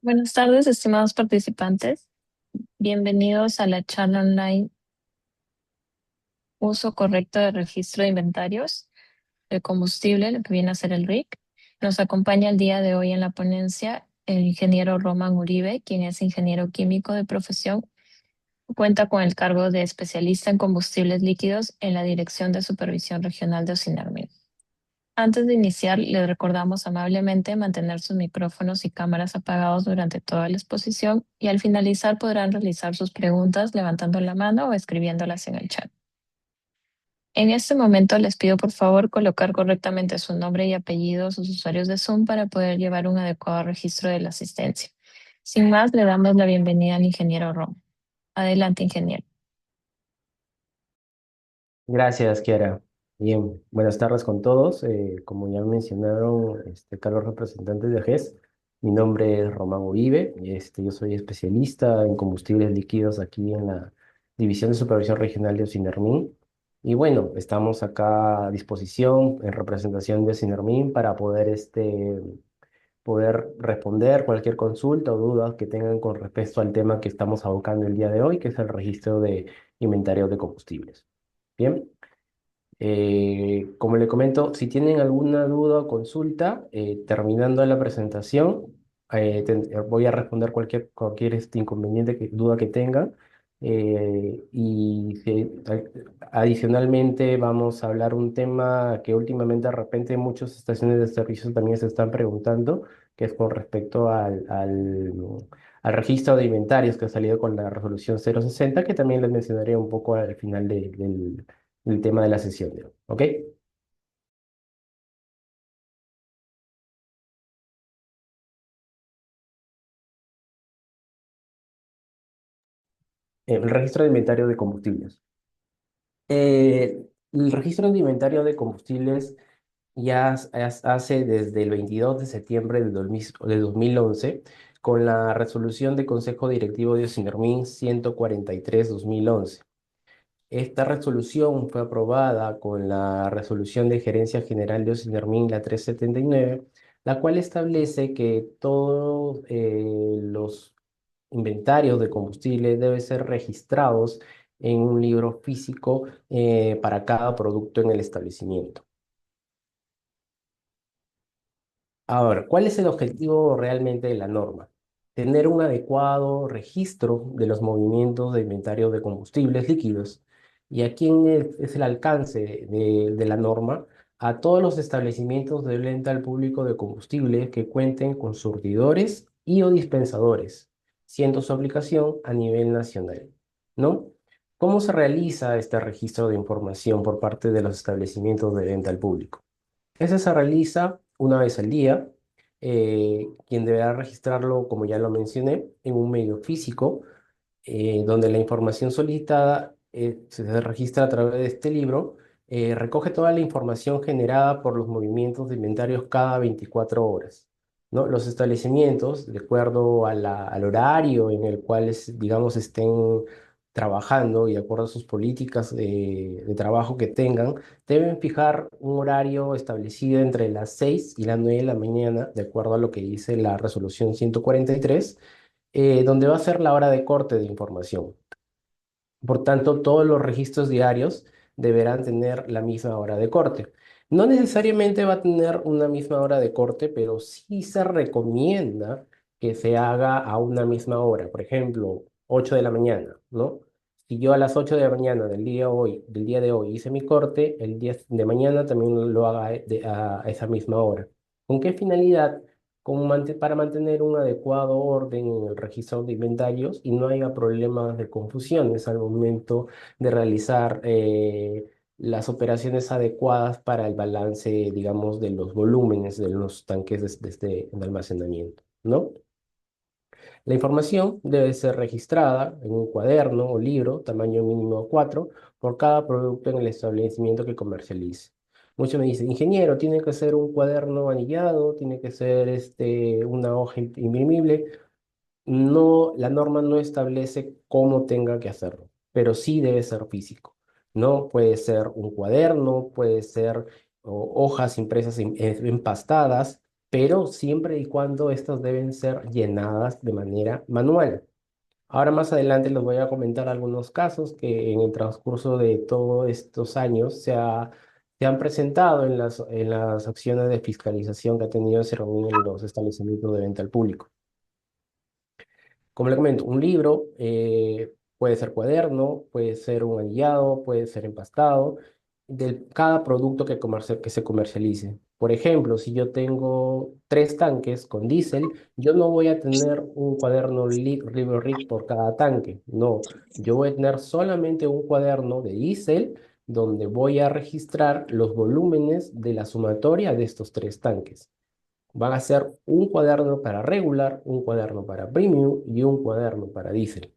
Buenas tardes, estimados participantes. Bienvenidos a la charla online Uso correcto de registro de inventarios de combustible, lo que viene a ser el RIC. Nos acompaña el día de hoy en la ponencia el ingeniero Román Uribe, quien es ingeniero químico de profesión. Cuenta con el cargo de especialista en combustibles líquidos en la Dirección de Supervisión Regional de Ocinermin. Antes de iniciar, les recordamos amablemente mantener sus micrófonos y cámaras apagados durante toda la exposición y al finalizar podrán realizar sus preguntas levantando la mano o escribiéndolas en el chat. En este momento les pido por favor colocar correctamente su nombre y apellido a sus usuarios de Zoom para poder llevar un adecuado registro de la asistencia. Sin más, le damos la bienvenida al ingeniero Rom. Adelante, ingeniero. Gracias, Kiara. Bien, buenas tardes con todos. Como ya mencionaron, Carlos, representantes de AGES, mi nombre es Román Uribe. Yo soy especialista en combustibles líquidos aquí en la División de Supervisión Regional de Ocinermin. Y bueno, estamos acá a disposición en representación de Ocinermin para poder responder cualquier consulta o duda que tengan con respecto al tema que estamos abocando el día de hoy, que es el registro de inventario de combustibles. Bien. Como le comento, si tienen alguna duda o consulta, terminando la presentación, voy a responder cualquier inconveniente, duda que tengan. Adicionalmente vamos a hablar un tema que últimamente de repente muchas estaciones de servicio también se están preguntando, que es con respecto al registro de inventarios que ha salido con la resolución 060, que también les mencionaré un poco al final del tema de la sesión de hoy. ¿Ok? El registro de inventario de combustibles. El registro de inventario de combustibles hace desde el 22 de septiembre de 2011 con la resolución de Consejo Directivo de Ocinermin 143/2011. Esta resolución fue aprobada con la resolución de Gerencia General de Ocinermin, la 379, la cual establece que todos los inventarios de combustible deben ser registrados en un libro físico para cada producto en el establecimiento. Ahora, ¿cuál es el objetivo realmente de la norma? Tener un adecuado registro de los movimientos de inventario de combustibles líquidos. ¿Y a quién es el alcance de la norma? A todos los establecimientos de venta al público de combustible que cuenten con surtidores y o dispensadores, siendo su aplicación a nivel nacional, ¿no? ¿Cómo se realiza este registro de información por parte de los establecimientos de venta al público? Ese se realiza una vez al día, quien deberá registrarlo, como ya lo mencioné, en un medio físico, donde la información solicitada se registra a través de este libro, recoge toda la información generada por los movimientos de inventarios cada 24 horas, ¿no? Los establecimientos, de acuerdo al horario en el cual, digamos, estén trabajando y de acuerdo a sus políticas de trabajo que tengan, deben fijar un horario establecido entre las 6 y las 9 de la mañana, de acuerdo a lo que dice la resolución 143, donde va a ser la hora de corte de información. Por tanto, todos los registros diarios deberán tener la misma hora de corte. No necesariamente va a tener una misma hora de corte, pero sí se recomienda que se haga a una misma hora. Por ejemplo, 8 de la mañana, ¿no? Si yo a las 8 de la mañana del día de hoy hice mi corte, el día de mañana también lo haga a esa misma hora. ¿Con qué finalidad? Para mantener un adecuado orden en el registro de inventarios y no haya problemas de confusiones al momento de realizar las operaciones adecuadas para el balance, digamos, de los volúmenes de los tanques de almacenamiento, ¿no? La información debe ser registrada en un cuaderno o libro, tamaño mínimo 4, por cada producto en el establecimiento que comercialice. Muchos me dicen, ingeniero, tiene que ser un cuaderno anillado, tiene que ser una hoja imprimible. No, la norma no establece cómo tenga que hacerlo, pero sí debe ser físico. No puede ser un cuaderno, puede ser hojas impresas empastadas, pero siempre y cuando estas deben ser llenadas de manera manual. Ahora más adelante les voy a comentar algunos casos que en el transcurso de todos estos años se han presentado en las acciones de fiscalización que ha tenido Servín en los establecimientos de venta al público. Como le comento, un libro puede ser cuaderno, puede ser un anillado, puede ser empastado, de cada producto que se comercialice. Por ejemplo, si yo tengo 3 tanques con diésel, yo no voy a tener un cuaderno libro RIC por cada tanque. No, yo voy a tener solamente un cuaderno de diésel donde voy a registrar los volúmenes de la sumatoria de estos 3 tanques. Van a ser un cuaderno para regular, un cuaderno para premium y un cuaderno para diésel.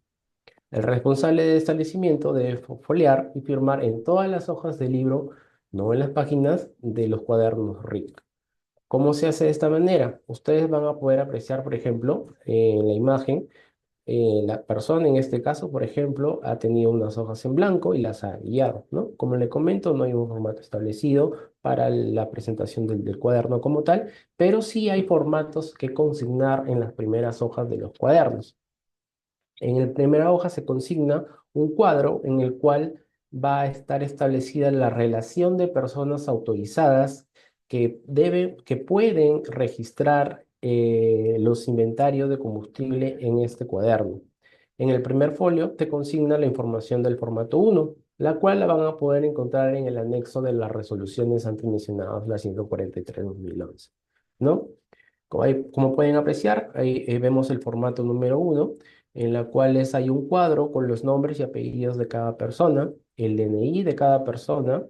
El responsable del establecimiento debe foliar y firmar en todas las hojas del libro, no en las páginas de los cuadernos RIC. ¿Cómo se hace de esta manera? Ustedes van a poder apreciar, por ejemplo, en la imagen, la persona en este caso, por ejemplo, ha tenido unas hojas en blanco y las ha guiado, ¿no? Como le comento, no hay un formato establecido para la presentación del cuaderno como tal, pero sí hay formatos que consignar en las primeras hojas de los cuadernos. En la primera hoja se consigna un cuadro en el cual va a estar establecida la relación de personas autorizadas que pueden registrar los inventarios de combustible en este cuaderno. En el primer folio te consigna la información del formato 1, la cual la van a poder encontrar en el anexo de las resoluciones antes mencionadas, la 143/2011, ¿no? Como pueden apreciar, ahí vemos el formato número 1, en la cual hay un cuadro con los nombres y apellidos de cada persona, el DNI de cada persona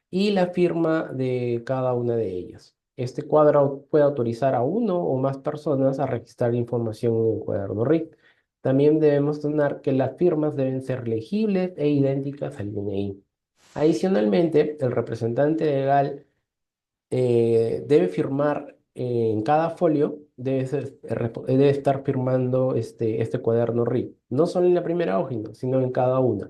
y la firma de cada una de ellas. Este cuadro puede autorizar a uno o más personas a registrar información en el cuaderno RIC. También debemos tener que las firmas deben ser legibles e idénticas al DNI. Adicionalmente, el representante legal debe firmar en cada folio, debe estar firmando este cuaderno RIP, no solo en la primera hoja, sino en cada una.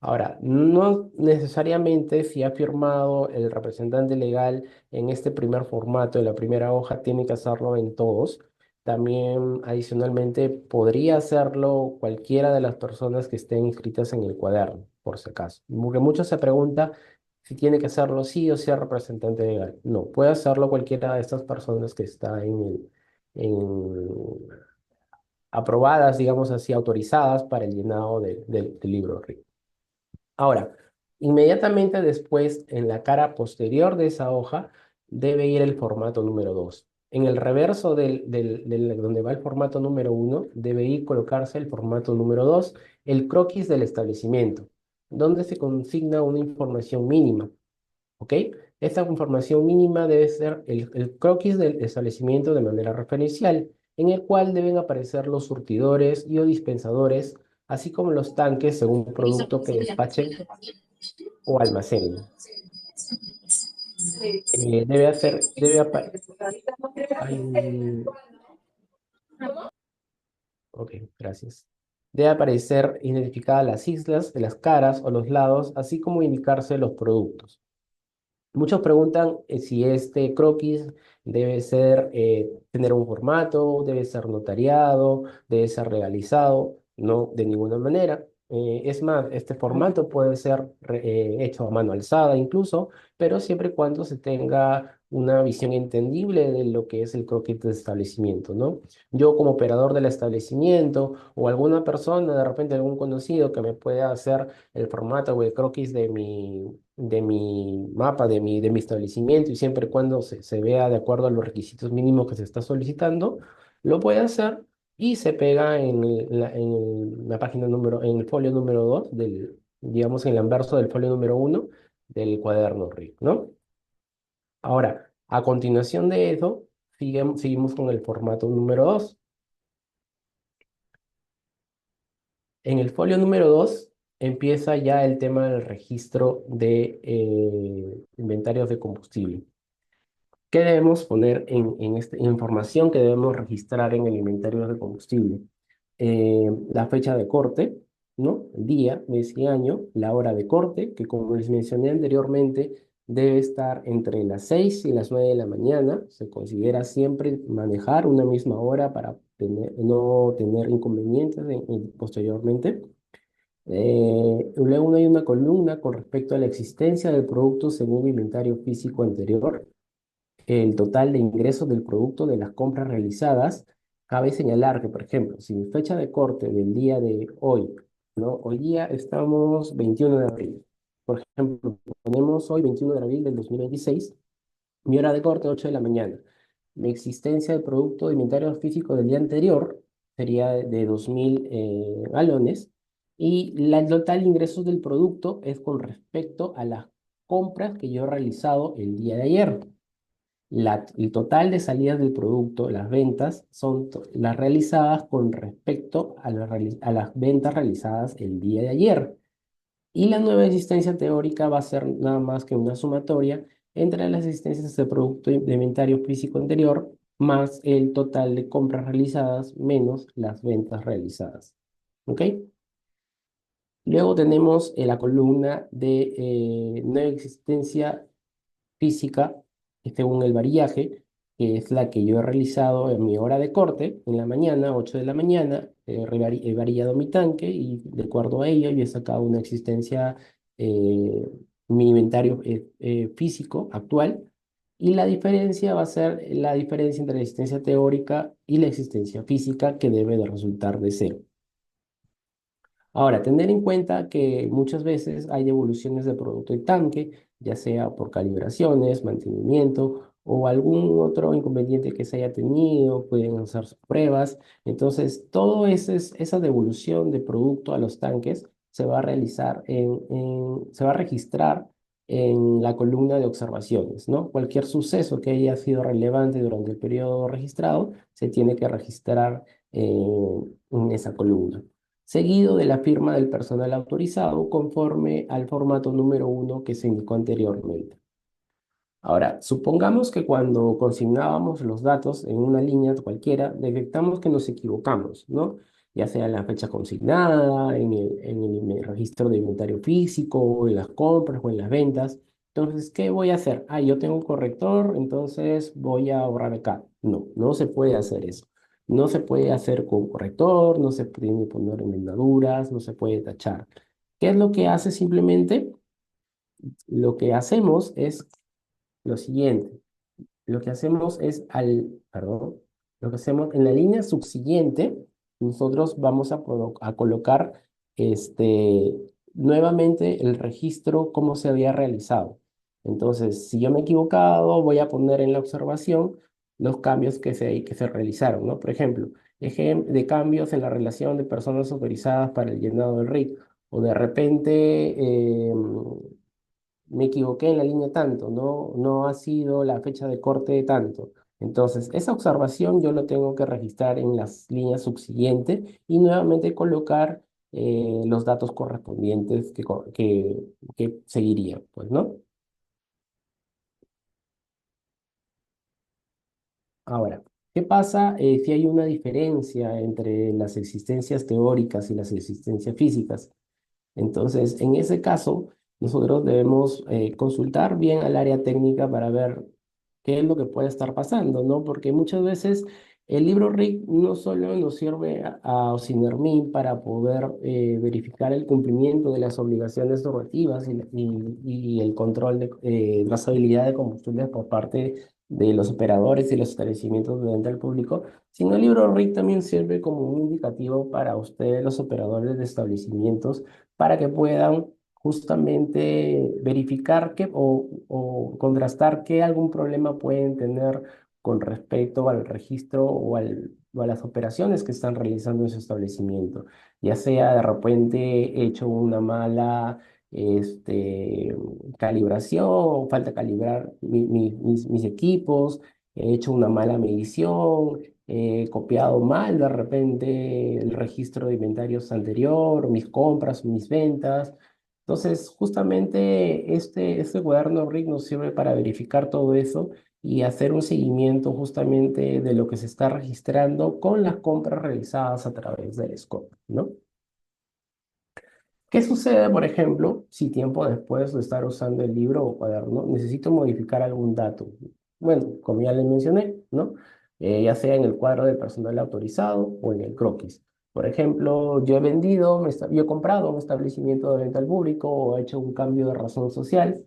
Ahora, no necesariamente si ha firmado el representante legal en este primer formato, en la primera hoja, tiene que hacerlo en todos. También, adicionalmente, podría hacerlo cualquiera de las personas que estén inscritas en el cuaderno, por si acaso. Porque muchos se preguntan si tiene que hacerlo sí o sí el representante legal. No, puede hacerlo cualquiera de estas personas que está en aprobadas, digamos así, autorizadas para el llenado del libro RIC. Ahora, inmediatamente después, en la cara posterior de esa hoja, debe ir el formato número 2. En el reverso donde va el formato número 1, debe ir colocarse el formato número 2, el croquis del establecimiento, donde se consigna una información mínima. ¿Ok? Esta información mínima debe ser el croquis del establecimiento de manera referencial, en el cual deben aparecer los surtidores y o dispensadores, así como los tanques según producto que despachen o almacenen. Debe hacer, debe apa- hay un- Ok, gracias. Debe aparecer identificadas las islas, las caras o los lados, así como indicarse los productos. Muchos preguntan si este croquis debe ser, tener un formato, debe ser notariado, debe ser legalizado. No, de ninguna manera. Es más, este formato puede ser hecho a mano alzada incluso, pero siempre y cuando se tenga una visión entendible de lo que es el croquis de establecimiento, ¿no? Yo como operador del establecimiento o alguna persona, de repente algún conocido que me pueda hacer el formato o el croquis de mi mapa, de mi establecimiento, y siempre y cuando se vea de acuerdo a los requisitos mínimos que se está solicitando, lo puede hacer y se pega en la página en el folio número 2 digamos, en el anverso del folio número 1 del cuaderno RIC, ¿no? Ahora, a continuación de eso, seguimos con el formato número 2. En el folio número 2 empieza ya el tema del registro de inventarios de combustible. ¿Qué debemos poner en esta información que debemos registrar en el inventario de combustible? La fecha de corte, ¿no? El día, mes y año, la hora de corte, que como les mencioné anteriormente, debe estar entre las 6 y las 9 de la mañana. Se considera siempre manejar una misma hora para no tener inconvenientes posteriormente. Luego hay una columna con respecto a la existencia del producto según inventario físico anterior, el total de ingresos del producto de las compras realizadas. Cabe señalar que, por ejemplo, si mi fecha de corte del día de hoy, ¿no? Hoy día estamos 21 de abril. Por ejemplo, ponemos hoy 21 de abril del 2026, mi hora de corte 8 de la mañana. Mi existencia del producto de inventario físico del día anterior sería de 2.000 galones, y el total de ingresos del producto es con respecto a las compras que yo he realizado el día de ayer. El total de salidas del producto, las ventas, son las realizadas con respecto a, a las ventas realizadas el día de ayer. Y la nueva existencia teórica va a ser nada más que una sumatoria entre las existencias de producto de inventario físico anterior más el total de compras realizadas menos las ventas realizadas. ¿Ok? Luego tenemos la columna de nueva existencia física, según el variaje, que es la que yo he realizado en mi hora de corte, en la mañana, 8 de la mañana, he variado mi tanque y de acuerdo a ello yo he sacado una existencia, eh, mi inventario físico actual, y la diferencia va a ser la diferencia entre la existencia teórica y la existencia física, que debe de resultar de cero. Ahora, tener en cuenta que muchas veces hay devoluciones de producto y tanque, ya sea por calibraciones, mantenimiento o algún otro inconveniente que se haya tenido, pueden hacer sus pruebas. Entonces, esa devolución de producto a los tanques se va a realizar se va a registrar en la columna de observaciones, ¿no? Cualquier suceso que haya sido relevante durante el periodo registrado se tiene que registrar en esa columna, seguido de la firma del personal autorizado conforme al formato número 1 que se indicó anteriormente. Ahora, supongamos que cuando consignábamos los datos en una línea cualquiera, detectamos que nos equivocamos, ¿no? Ya sea en la fecha consignada, en el registro de inventario físico, en las compras o en las ventas. Entonces, ¿qué voy a hacer? Ah, yo tengo un corrector, entonces voy a borrar acá. No, no se puede hacer eso. No se puede hacer con corrector, no se puede poner enmendaduras, no se puede tachar. ¿Qué es lo que hace simplemente? Lo que hacemos es lo siguiente. Lo que hacemos es perdón, lo que hacemos en la línea subsiguiente, nosotros vamos a colocar este, nuevamente el registro como se había realizado. Entonces, si yo me he equivocado, voy a poner en la observación los cambios que se realizaron, ¿no? Por ejemplo, de cambios en la relación de personas autorizadas para el llenado del RIC, o de repente me equivoqué en la línea tanto, no ha sido la fecha de corte de tanto. Entonces, esa observación yo lo tengo que registrar en las líneas subsiguientes y nuevamente colocar los datos correspondientes que seguirían, pues, ¿no? Ahora, ¿qué pasa si hay una diferencia entre las existencias teóricas y las existencias físicas? Entonces, en ese caso, nosotros debemos consultar bien al área técnica para ver qué es lo que puede estar pasando, ¿no? Porque muchas veces el libro RIC no solo nos sirve a Ocinermin para poder verificar el cumplimiento de las obligaciones normativas y el control de trazabilidad de combustibles por parte de los operadores y los establecimientos de venta al público, sino el libro RIC también sirve como un indicativo para ustedes, los operadores de establecimientos, para que puedan justamente verificar o contrastar que algún problema pueden tener con respecto al registro o a las operaciones que están realizando en su establecimiento, ya sea de repente hecho una mala este, calibración, falta calibrar mis equipos, he hecho una mala medición, he copiado mal de repente el registro de inventarios anterior, mis compras, mis ventas. Entonces, justamente este cuaderno RIC nos sirve para verificar todo eso y hacer un seguimiento justamente de lo que se está registrando con las compras realizadas a través del scope, ¿no? ¿Qué sucede, por ejemplo, si tiempo después de estar usando el libro o cuaderno necesito modificar algún dato? Bueno, como ya les mencioné, ¿no? Ya sea en el cuadro del personal autorizado o en el croquis. Por ejemplo, yo he vendido, yo he comprado un establecimiento de venta al público o he hecho un cambio de razón social,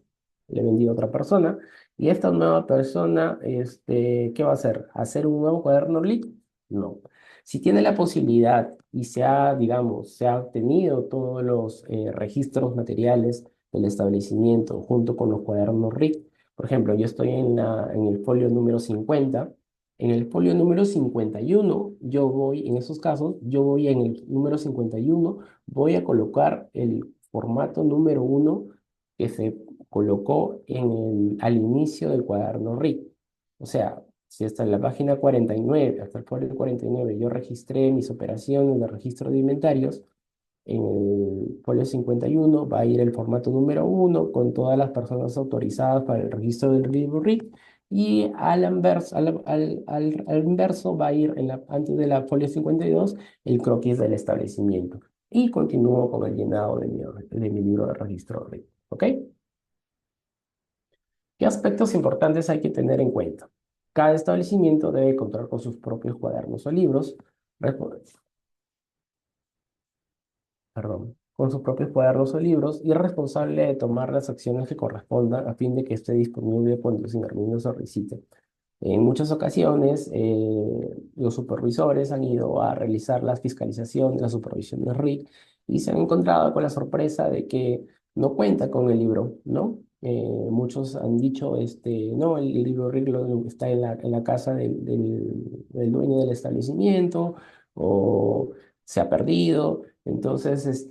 le he vendido a otra persona, y esta nueva persona, ¿qué va a hacer? ¿Hacer un nuevo cuaderno LIC? No. Si tiene la posibilidad y se ha, digamos, se ha obtenido todos los registros materiales del establecimiento junto con los cuadernos RIC, por ejemplo, yo estoy en el folio número 50. En el folio número 51, yo voy, en esos casos, yo voy en el número 51, voy a colocar el formato número uno que se colocó al inicio del cuaderno RIC. O sea, si hasta la página 49, hasta el folio 49, yo registré mis operaciones de registro de inventarios, en el folio 51 va a ir el formato número uno con todas las personas autorizadas para el registro del libro RIC y al inverso va a ir antes de la folio 52 el croquis del establecimiento. Y continúo con el llenado de mi libro de registro RIC. ¿Ok? ¿Qué aspectos importantes hay que tener en cuenta? Cada establecimiento debe contar con sus propios cuadernos o libros, respo- con sus propios cuadernos o libros y es responsable de tomar las acciones que correspondan a fin de que esté disponible cuando se intervenga o solicite. En muchas ocasiones, los supervisores han ido a realizar las fiscalizaciones, la supervisión de RIC y se han encontrado con la sorpresa de que no cuenta con el libro, ¿no? Muchos han dicho, no, el libro RIC está en la casa del dueño del establecimiento o se ha perdido. Entonces,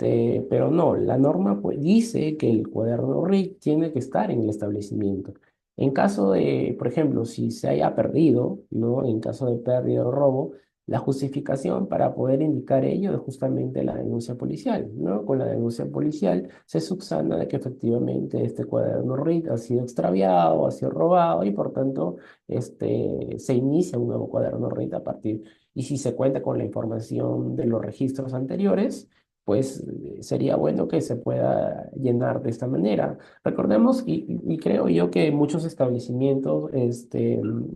pero no, la norma pues, dice que el cuaderno RIC tiene que estar en el establecimiento. En caso de, por ejemplo, si se haya perdido, ¿no? En caso de pérdida o robo, la justificación para poder indicar ello es justamente la denuncia policial, ¿no? Con la denuncia policial se subsana de que efectivamente este cuaderno RIC ha sido extraviado, ha sido robado y por tanto se inicia un nuevo cuaderno RIC a partir. Y si se cuenta con la información de los registros anteriores, pues sería bueno que se pueda llenar de esta manera. Recordemos, y creo yo que muchos establecimientos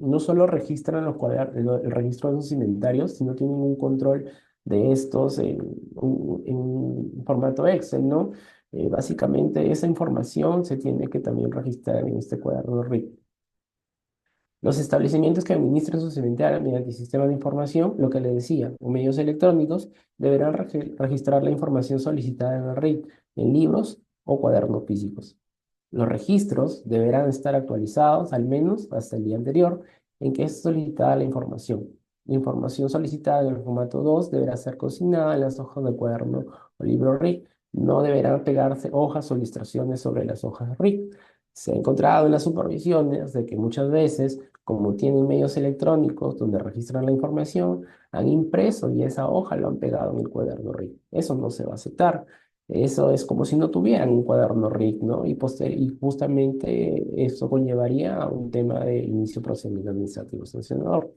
no solo registran el registro de los inventarios, sino tienen un control de estos en formato Excel, ¿no? Básicamente esa información se tiene que también registrar en este cuaderno RIC. Los establecimientos que administren sus inventarios mediante sistemas de información, lo que les decía, o medios electrónicos, deberán registrar la información solicitada en el RIC, en libros o cuadernos físicos. Los registros deberán estar actualizados al menos hasta el día anterior en que es solicitada la información. La información solicitada en el formato 2 deberá ser consignada en las hojas del cuaderno o libro RIC. No deberán pegarse hojas o ilustraciones sobre las hojas RIC. Se ha encontrado en las supervisiones de que muchas veces, como tienen medios electrónicos donde registran la información, han impreso y esa hoja lo han pegado en el cuaderno RIC. Eso no se va a aceptar. Eso es como si no tuvieran un cuaderno RIC, ¿no? Y justamente eso conllevaría a un tema de inicio de procedimiento administrativo sancionador.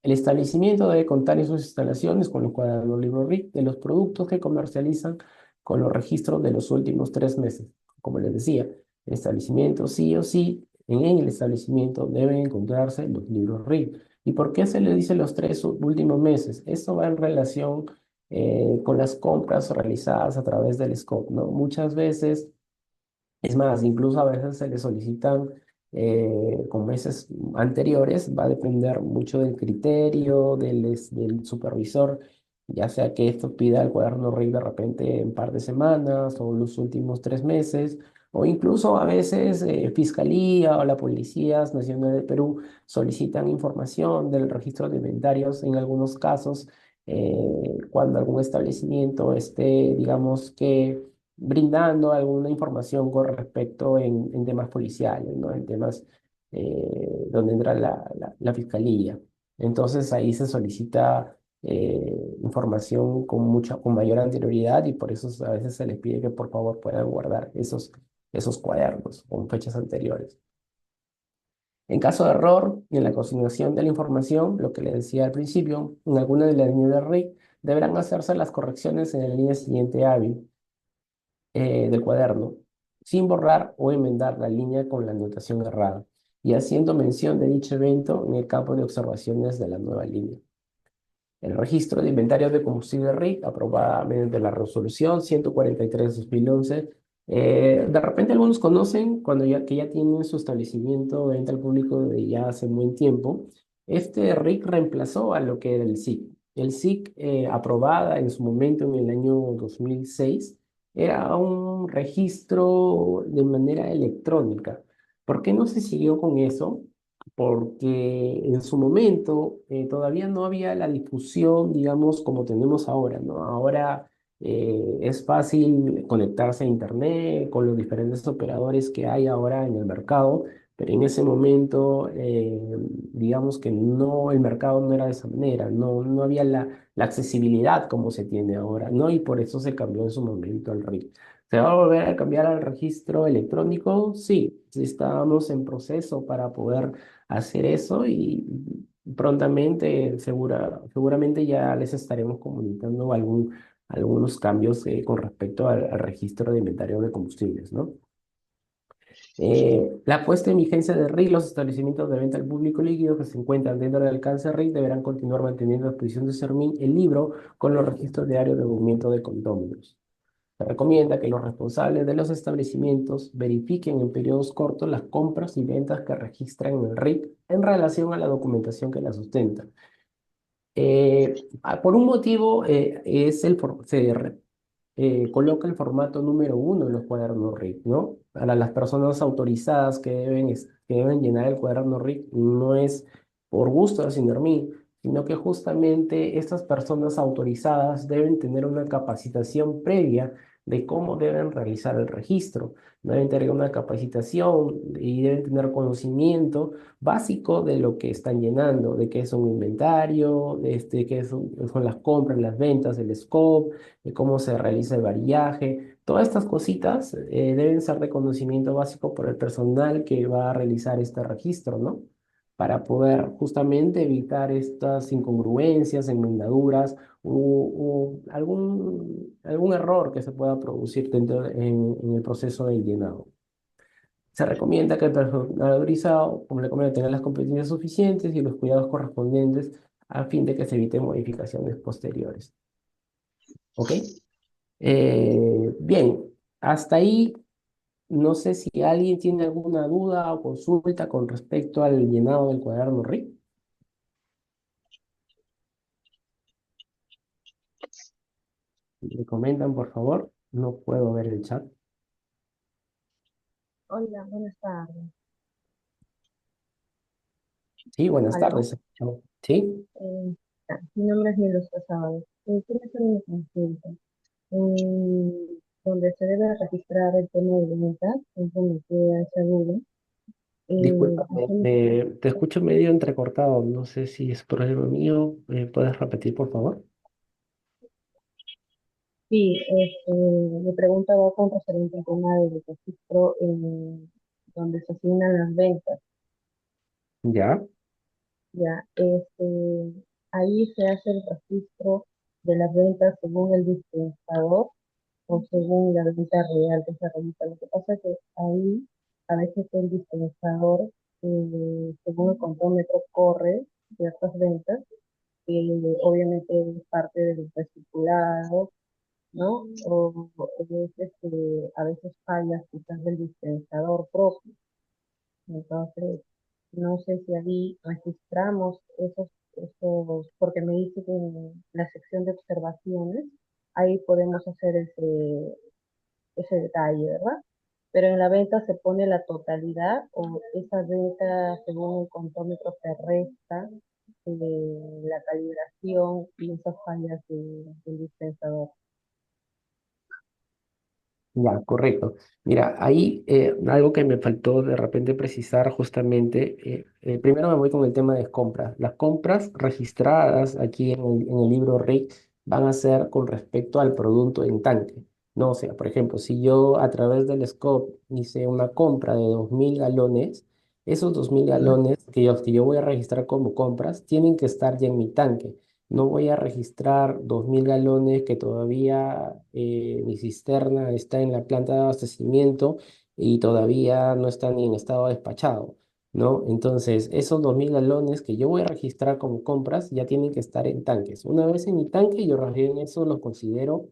El establecimiento debe contar en sus instalaciones con los cuadernos libro RIC de los productos que comercializan con los registros de los últimos 3 meses. Como les decía, el establecimiento sí o sí, en el establecimiento deben encontrarse los libros RIC. ¿Y por qué se le dice los 3 últimos meses? Esto va en relación con las compras realizadas a través del SCOP, ¿no? Muchas veces es más, incluso a veces se le solicitan con meses anteriores, va a depender mucho del criterio del supervisor, ya sea que esto pida el cuaderno RIC de repente en par de semanas o los últimos 3 meses, o incluso a veces Fiscalía o la Policía Nacional de Perú solicitan información del registro de inventarios en algunos casos, cuando algún establecimiento esté, digamos que brindando alguna información con respecto en temas policiales, ¿no? En temas donde entra la fiscalía. Entonces ahí se solicita información con mayor anterioridad y por eso a veces se les pide que por favor puedan guardar esos cuadernos con fechas anteriores. En caso de error en la consignación de la información, lo que les decía al principio, en alguna de las líneas de RIC deberán hacerse las correcciones en el día siguiente hábil. del cuaderno, sin borrar o enmendar la línea con la anotación errada, y haciendo mención de dicho evento en el campo de observaciones de la nueva línea. El registro de inventario de combustible RIC, aprobada mediante la resolución 143/2011. De repente algunos conocen cuando que ya tienen su establecimiento de venta al público de ya hace buen tiempo. Este RIC reemplazó a lo que era el SIC. El SIC, aprobada en su momento en el año 2006, era un registro de manera electrónica. ¿Por qué no se siguió con eso? Porque en su momento todavía no había la difusión, digamos, como tenemos ahora, ¿no? Ahora es fácil conectarse a Internet con los diferentes operadores que hay ahora en el mercado, pero en ese momento, digamos que no, el mercado no era de esa manera, no había la accesibilidad como se tiene ahora, ¿no? Y por eso se cambió en su momento el RIC. ¿Se va a volver a cambiar al registro electrónico? Sí, sí estamos en proceso para poder hacer eso y prontamente, seguramente ya les estaremos comunicando algunos cambios con respecto al registro de inventario de combustibles, ¿no? La puesta en vigencia de RIC, los establecimientos de venta al público líquido que se encuentran dentro del alcance de RIC deberán continuar manteniendo a disposición de CERMIN el libro con los registros diarios de movimiento de contómetros. Se recomienda que los responsables de los establecimientos verifiquen en periodos cortos las compras y ventas que registran en el RIC en relación a la documentación que la sustenta. Por un motivo, coloca el formato número uno en los cuadernos RIC, ¿no? Para las personas autorizadas que deben llenar el cuaderno RIC, no es por gusto del señor mí, sino que justamente estas personas autorizadas deben tener una capacitación previa de cómo deben realizar el registro. Deben tener una capacitación y deben tener conocimiento básico de lo que están llenando, de qué es un inventario, de son las compras, las ventas, el scope, de cómo se realiza el variaje. Todas estas cositas deben ser de conocimiento básico por el personal que va a realizar este registro, ¿no? Para poder justamente evitar estas incongruencias, enmendaduras o algún error que se pueda producir en el proceso del llenado. Se recomienda que el personal autorizado, como le comento, tenga las competencias suficientes y los cuidados correspondientes a fin de que se eviten modificaciones posteriores. ¿Ok? Bien, hasta ahí no sé si alguien tiene alguna duda o consulta con respecto al llenado del cuaderno RIC. Me comentan, por favor. No puedo ver el chat. Hola, buenas tardes. Sí, buenas ¿Aló? tardes. Sí, Mi nombre es Milos Casado. Quiero hacer una consulta. Donde se debe registrar el tema de ventas, es donde queda esa duda. discúlpame, Hacemos- te escucho medio entrecortado. No sé si es problema mío. ¿Puedes repetir, por favor? sí, me preguntaba con referente al tema del registro donde se asignan las ventas. Ya, Ya, ahí se hace el registro de las ventas según el dispensador o según la venta real que se realiza. Lo que pasa es que ahí a veces el dispensador, según el contómetro, corre ciertas ventas, que obviamente es parte del recirculado, ¿no? O a veces fallas quizás del dispensador propio. Entonces, no sé si ahí registramos porque me dice que en la sección de observaciones, ahí podemos hacer ese detalle, ¿verdad? Pero en la venta se pone la totalidad o esa venta según el contómetro se resta la calibración y esas fallas del dispensador. ya, correcto. Mira, ahí algo que me faltó de repente precisar justamente, primero me voy con el tema de compras. Las compras registradas aquí en el libro RIC van a ser con respecto al producto en tanque. No, o sea, por ejemplo, si yo a través del scope hice una compra de 2.000 galones, esos 2.000 Ujú. galones que yo voy a registrar como compras tienen que estar ya en mi tanque. No voy a registrar 2.000 galones que todavía mi cisterna está en la planta de abastecimiento y todavía no está ni en estado despachado, ¿no? Entonces, esos 2.000 galones que yo voy a registrar como compras ya tienen que estar en tanques. Una vez en mi tanque, yo recién eso los considero,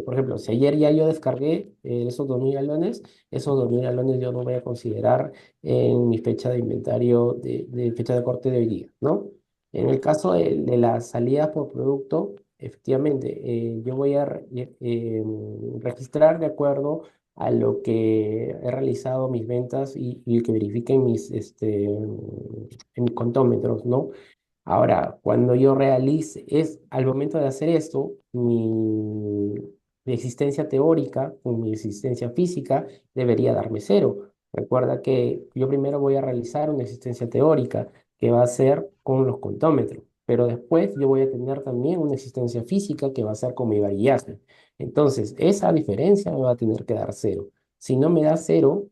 por ejemplo, si ayer ya yo descargué esos 2.000 galones, esos 2.000 galones yo no voy a considerar en mi fecha de inventario, de fecha de corte de hoy día, ¿no? En el caso de las salidas por producto, efectivamente, yo voy a registrar de acuerdo a lo que he realizado mis ventas y que verifiquen en mis contómetros, ¿no? Ahora, cuando yo realice, al momento de hacer esto, mi existencia teórica con mi existencia física debería darme cero. Recuerda que yo primero voy a realizar una existencia teórica que va a ser con los contómetros, pero después yo voy a tener también una existencia física que va a ser con mi varillaje. Entonces, esa diferencia me va a tener que dar cero. Si no me da cero,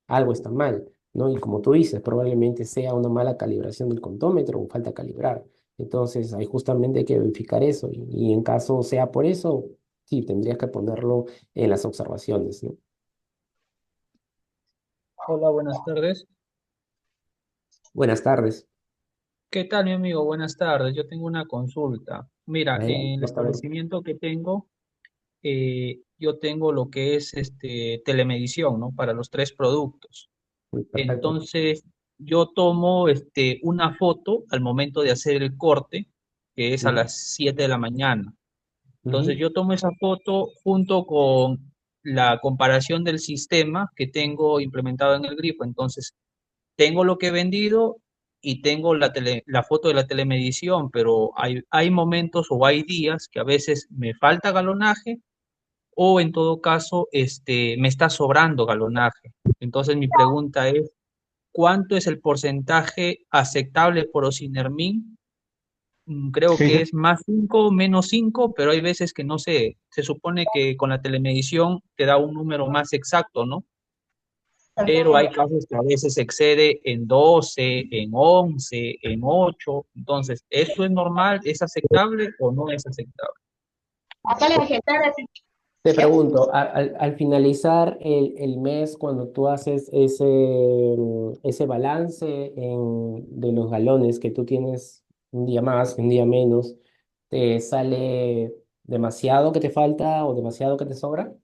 algo está mal, ¿no? Y como tú dices, probablemente sea una mala calibración del contómetro o falta calibrar. Entonces, ahí justamente hay que verificar eso. Y en caso sea por eso, sí, tendrías que ponerlo en las observaciones, ¿no? Hola, buenas tardes. Buenas tardes. ¿Qué tal, mi amigo? Buenas tardes. Yo tengo una consulta. Mira, Adelante, en el por favor. establecimiento que tengo, yo tengo lo que es telemedición, ¿no? Para los tres productos. Uy, perfecto. Entonces, yo tomo una foto al momento de hacer el corte, que es a Ujú, las 7 de la mañana. Entonces, ujú. yo tomo esa foto junto con la comparación del sistema que tengo implementado en el grifo. Entonces, tengo lo que he vendido y tengo la foto de la telemedición, pero hay momentos o hay días que a veces me falta galonaje o en todo caso me está sobrando galonaje. Entonces mi pregunta es, ¿cuánto es el porcentaje aceptable por Osinermin? Creo que es más 5 menos 5, pero hay veces que no sé, se supone que con la telemedición te da un número más exacto, ¿no? Pero hay casos que a veces excede en 12, en 11, en 8. Entonces, ¿eso es normal? ¿Es aceptable o no es aceptable? Te pregunto, al finalizar el mes, cuando tú haces ese balance de los galones que tú tienes un día más, un día menos, ¿te sale demasiado que te falta o demasiado que te sobra?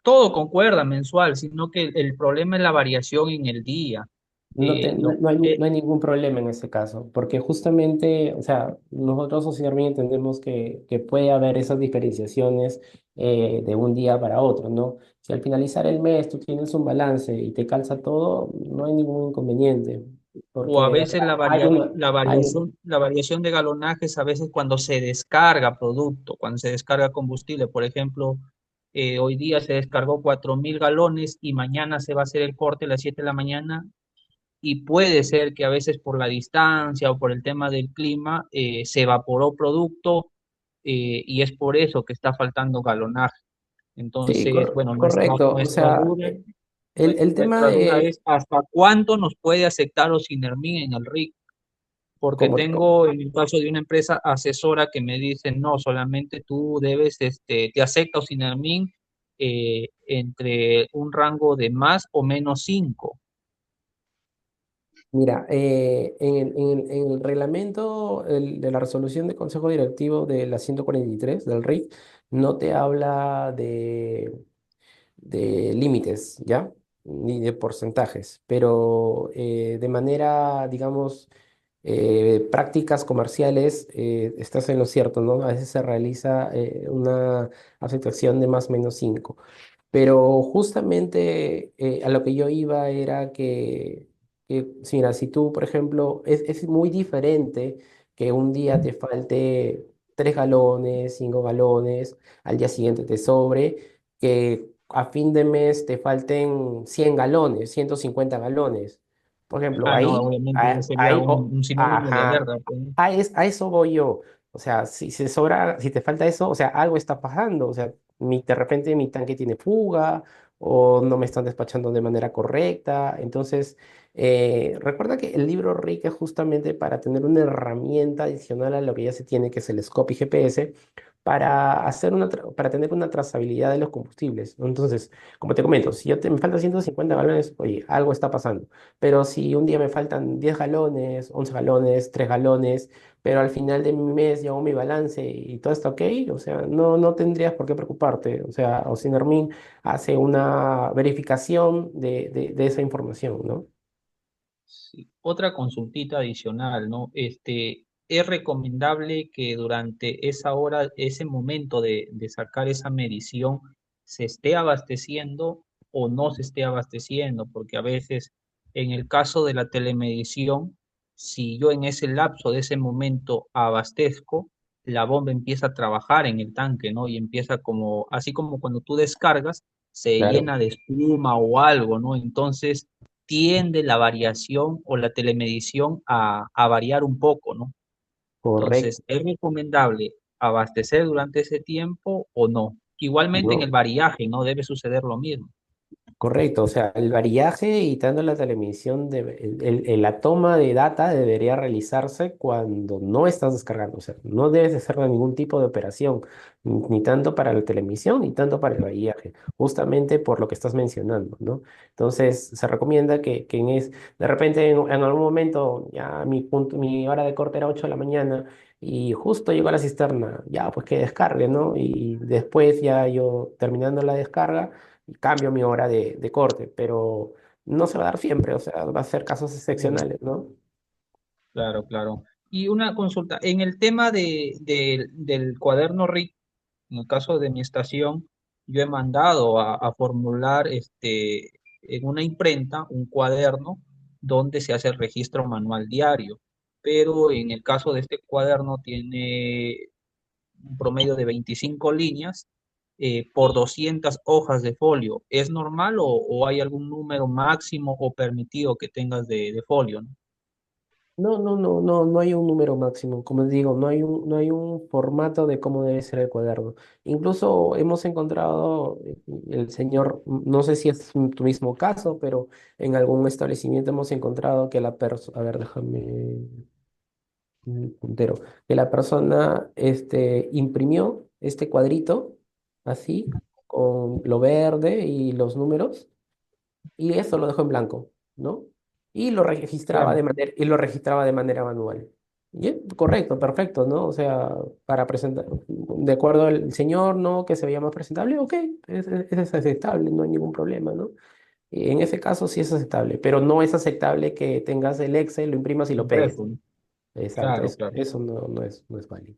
Todo concuerda mensual, sino que el problema es la variación en el día. No, no, Lo, no hay ningún problema en ese caso, porque justamente, o sea, nosotros socialmente entendemos que puede haber esas diferenciaciones de un día para otro, ¿no? Si al finalizar el mes tú tienes un balance y te calza todo, no hay ningún inconveniente, o a porque, o sea, veces la variación de galonajes, a veces cuando se descarga producto, cuando se descarga combustible, por ejemplo, hoy día se descargó 4.000 galones y mañana se va a hacer el corte a las 7 de la mañana y puede ser que a veces por la distancia o por el tema del clima se evaporó producto y es por eso que está faltando galonaje. sí, Entonces, bueno, correcto, o sea, el tema nuestra duda de, es hasta cuánto nos puede aceptar Osinermin en el RIC, porque como, tengo en el caso de una empresa asesora que me dice, no, solamente tú debes, te acepta Osinermin entre un rango de más o menos 5. mira, en el reglamento de la resolución de Consejo Directivo de la 143 del RIC, no te habla de límites, ¿ya? Ni de porcentajes, pero de manera, digamos, prácticas comerciales, estás en lo cierto, ¿no? A veces se realiza una aceptación de más o menos 5. Pero justamente a lo que yo iba era sí, mira, si tú, por ejemplo, es muy diferente que un día te falte 3 galones, 5 galones, al día siguiente te sobre, que a fin de mes te falten 100 galones, 150 galones. Por ejemplo, Ah, no, ahí, obviamente ya sería un sinónimo de ajá, guerra, pues. a eso voy yo. O sea, si se sobra, si te falta eso, o sea, algo está pasando. O sea, de repente mi tanque tiene fuga o no me están despachando de manera correcta. Entonces, recuerda que el libro RIC es justamente para tener una herramienta adicional a lo que ya se tiene, que es el SCOPE y GPS, para para tener una trazabilidad de los combustibles, ¿no? Entonces, como te comento, si me faltan 150 galones, oye, algo está pasando. Pero si un día me faltan 10 galones, 11 galones, 3 galones, pero al final de mi mes llevo mi balance y todo está ok, o sea, no tendrías por qué preocuparte. O sea, Osinermin hace una verificación de esa información, ¿no? Sí. Otra consultita adicional, ¿no? Es recomendable que durante esa hora, ese momento de sacar esa medición, se esté abasteciendo o no se esté abasteciendo, porque a veces, en el caso de la telemedición, si yo en ese lapso de ese momento abastezco, la bomba empieza a trabajar en el tanque, ¿no? Y empieza como, así como cuando tú descargas, se Claro, llena de espuma o algo, ¿no? Entonces tiende la variación o la telemedición a variar un poco, ¿no? correcto. Entonces, ¿es recomendable abastecer durante ese tiempo o no? Igualmente en el No. variaje, ¿no? Debe suceder lo mismo. Correcto, o sea, el variaje y tanto la telemedicina, la toma de data debería realizarse cuando no estás descargando, o sea, no debes de hacer ningún tipo de operación, ni tanto para la telemedicina ni tanto para el variaje, justamente por lo que estás mencionando, ¿no? Entonces, se recomienda de repente en algún momento, ya mi hora de corte era 8 de la mañana y justo llegó a la cisterna, ya, pues que descargue, ¿no? Y después ya yo terminando la descarga y cambio mi hora de corte, pero no se va a dar siempre, o sea, va a ser casos Claro, excepcionales, ¿no? claro, claro. Y una consulta, en el tema del cuaderno RIC, en el caso de mi estación, yo he mandado a formular en una imprenta un cuaderno donde se hace el registro manual diario, pero en el caso de este cuaderno tiene un promedio de 25 líneas por 200 hojas de folio. ¿Es normal o hay algún número máximo o permitido que tengas de folio, ¿no? No hay un número máximo, como les digo, no hay un formato de cómo debe ser el cuaderno. Incluso hemos encontrado, el señor, no sé si es tu mismo caso, pero en algún establecimiento hemos encontrado que la persona, a ver, déjame un puntero, que la persona imprimió este cuadrito así, con lo verde y los números, y eso lo dejó en blanco, ¿no? Claro, Y lo registraba de manera manual. Y correcto, perfecto, ¿no? O sea, para presentar, de acuerdo al señor, ¿no? Que se veía más presentable, ok, es aceptable, no hay ningún problema, ¿no? Y en ese caso sí es aceptable, pero no es aceptable que tengas el Excel, lo imprimas y lo pegues. impreso, ¿no? Exacto, Claro, claro. eso no es válido.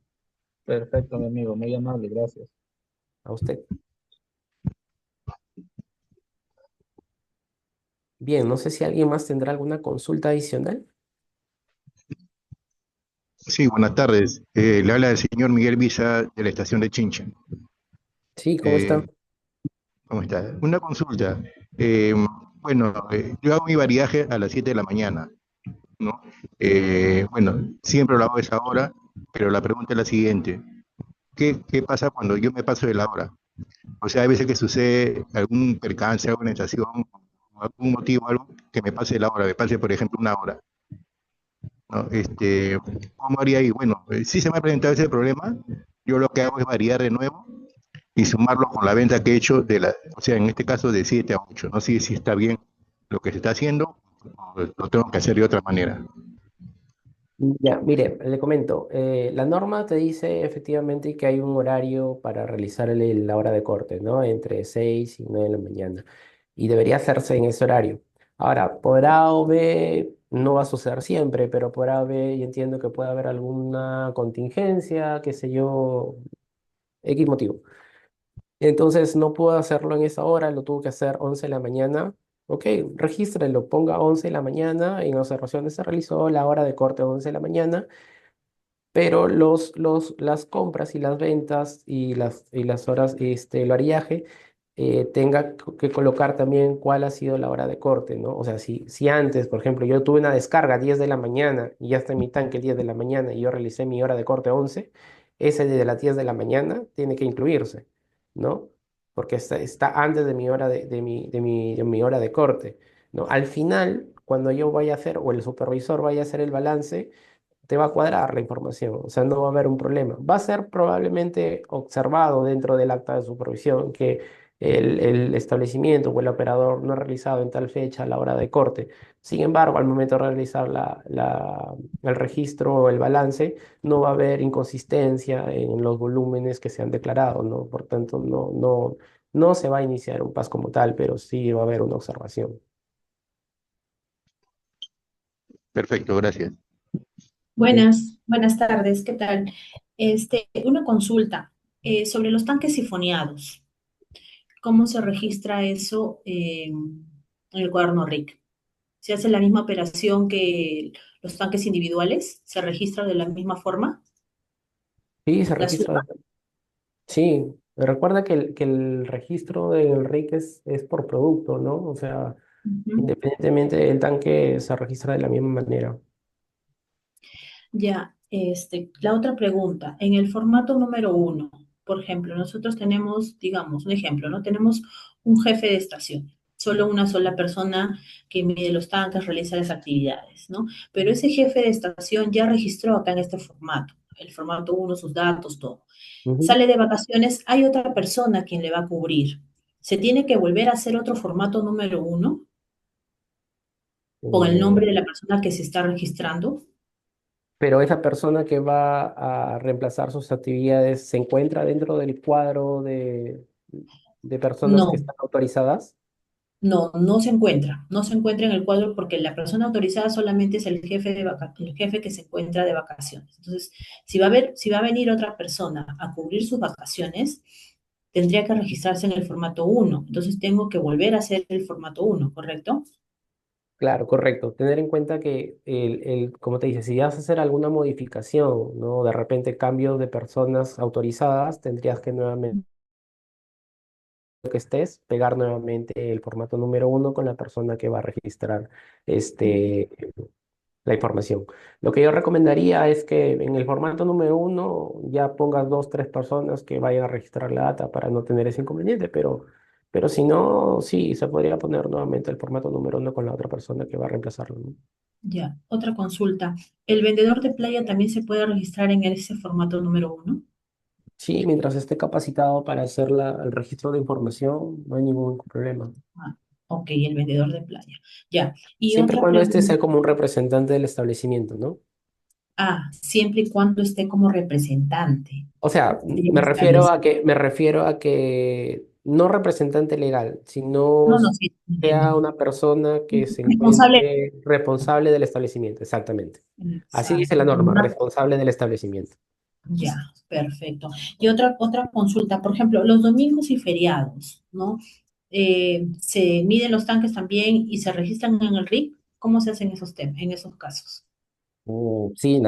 Perfecto, mi amigo, muy amable, gracias. A usted. Bien, no sé si alguien más tendrá alguna consulta adicional. Sí, buenas tardes. Le habla el señor Miguel Visa de la estación de Chincha. Sí, ¿cómo está? Eh, ¿Cómo está? Una consulta. Eh, yo hago mi variaje a las 7 de la mañana, ¿no? Bueno, siempre lo hago a esa hora, pero la pregunta es la siguiente. ¿Qué pasa cuando yo me paso de la hora? O sea, hay veces que sucede algún percance, alguna estación, algún motivo, algo que me pase de la hora, me pase, por ejemplo, una hora, ¿no? ¿Cómo haría ahí? Bueno, si se me ha presentado ese problema, yo lo que hago es variar de nuevo y sumarlo con la venta que he hecho o sea, en este caso de 7 a 8. No sé si está bien lo que se está haciendo o lo tengo que hacer de otra manera. Ya, mire, le comento, la norma te dice efectivamente que hay un horario para realizar la hora de corte, ¿no? Entre 6 y 9 de la mañana. Y debería hacerse en ese horario. Ahora, por A o B, no va a suceder siempre, pero por A o B yo entiendo que puede haber alguna contingencia, qué sé yo, X motivo. Entonces no puedo hacerlo en esa hora, lo tuve que hacer 11 de la mañana. Ok, regístrelo, ponga 11 de la mañana, en observaciones se realizó la hora de corte 11 de la mañana, pero las compras y las ventas y las horas, el variaje, tenga que colocar también cuál ha sido la hora de corte, ¿no? O sea, si antes, por ejemplo, yo tuve una descarga 10 de la mañana y ya está en mi tanque 10 de la mañana y yo realicé mi hora de corte 11, ese de las 10 de la mañana tiene que incluirse, ¿no? porque está antes de mi hora de mi hora de corte, ¿no? Al final, cuando yo vaya a hacer, o el supervisor vaya a hacer el balance, te va a cuadrar la información, o sea, no va a haber un problema. Va a ser probablemente observado dentro del acta de supervisión que el establecimiento o el operador no ha realizado en tal fecha la hora de corte. Sin embargo, al momento de realizar el registro o el balance, no va a haber inconsistencia en los volúmenes que se han declarado, ¿no? Por tanto, no se va a iniciar un PAS como tal, pero sí va a haber una observación. Perfecto, gracias. ¿Sí? Buenas tardes, ¿qué tal? Una consulta sobre los tanques sifoneados. ¿Cómo se registra eso en el cuaderno RIC? ¿Se hace la misma operación que los tanques individuales? ¿Se registra de la misma forma? Sí, se La registra. suma. Sí, recuerda que el registro del RIC es por producto, ¿no? O sea, Ujú. independientemente del tanque, se registra de la misma manera. Ya, la otra pregunta, en el formato número uno, por ejemplo, nosotros tenemos, digamos, un ejemplo, ¿no? Tenemos un jefe de estación, solo una sola persona que mide los tanques, realiza las actividades, ¿no? Pero ese jefe de estación ya registró acá en este formato, el formato uno, sus datos, todo. Ujú. Sale de vacaciones, hay otra persona quien le va a cubrir. ¿Se tiene que volver a hacer otro formato número uno con el Eh, nombre de la persona que se está registrando? pero esa persona que va a reemplazar sus actividades se encuentra dentro del cuadro de personas que No. están autorizadas. No, no se encuentra en el cuadro porque la persona autorizada solamente es el jefe el jefe que se encuentra de vacaciones. Entonces, si va a venir otra persona a cubrir sus vacaciones, tendría que registrarse en el formato uno. Entonces, tengo que volver a hacer el formato uno, ¿correcto? Claro, correcto. Tener en cuenta que como te dice, si vas a hacer alguna modificación, ¿no? De repente cambio de personas autorizadas, tendrías que nuevamente que estés, pegar nuevamente el formato número uno con la persona que va a registrar este, la información. Lo que yo recomendaría es que en el formato número uno ya pongas dos, tres personas que vayan a registrar la data para no tener ese inconveniente, pero si no, sí, se podría poner nuevamente el formato número uno con la otra persona que va a reemplazarlo, ¿no? Ya, otra consulta. ¿El vendedor de playa también se puede registrar en ese formato número uno? Sí, mientras esté capacitado para hacer el registro de información, no hay ningún problema. Ah, ok, el vendedor de playa. Ya, y Siempre y otra cuando este pregunta. sea como un representante del establecimiento, ¿no? Ah, siempre y cuando esté como representante O sea, del me refiero a que no representante legal, sino No, no, sí, sea entiendo. una persona que se Responsable. encuentre responsable del establecimiento, exactamente. Así dice la Exacto. norma, responsable del establecimiento. Ya, perfecto. Y otra consulta, por ejemplo, los domingos y feriados, ¿no? ¿Se miden los tanques también y se registran en el RIC? ¿Cómo se hacen esos temas, en esos casos? Sí,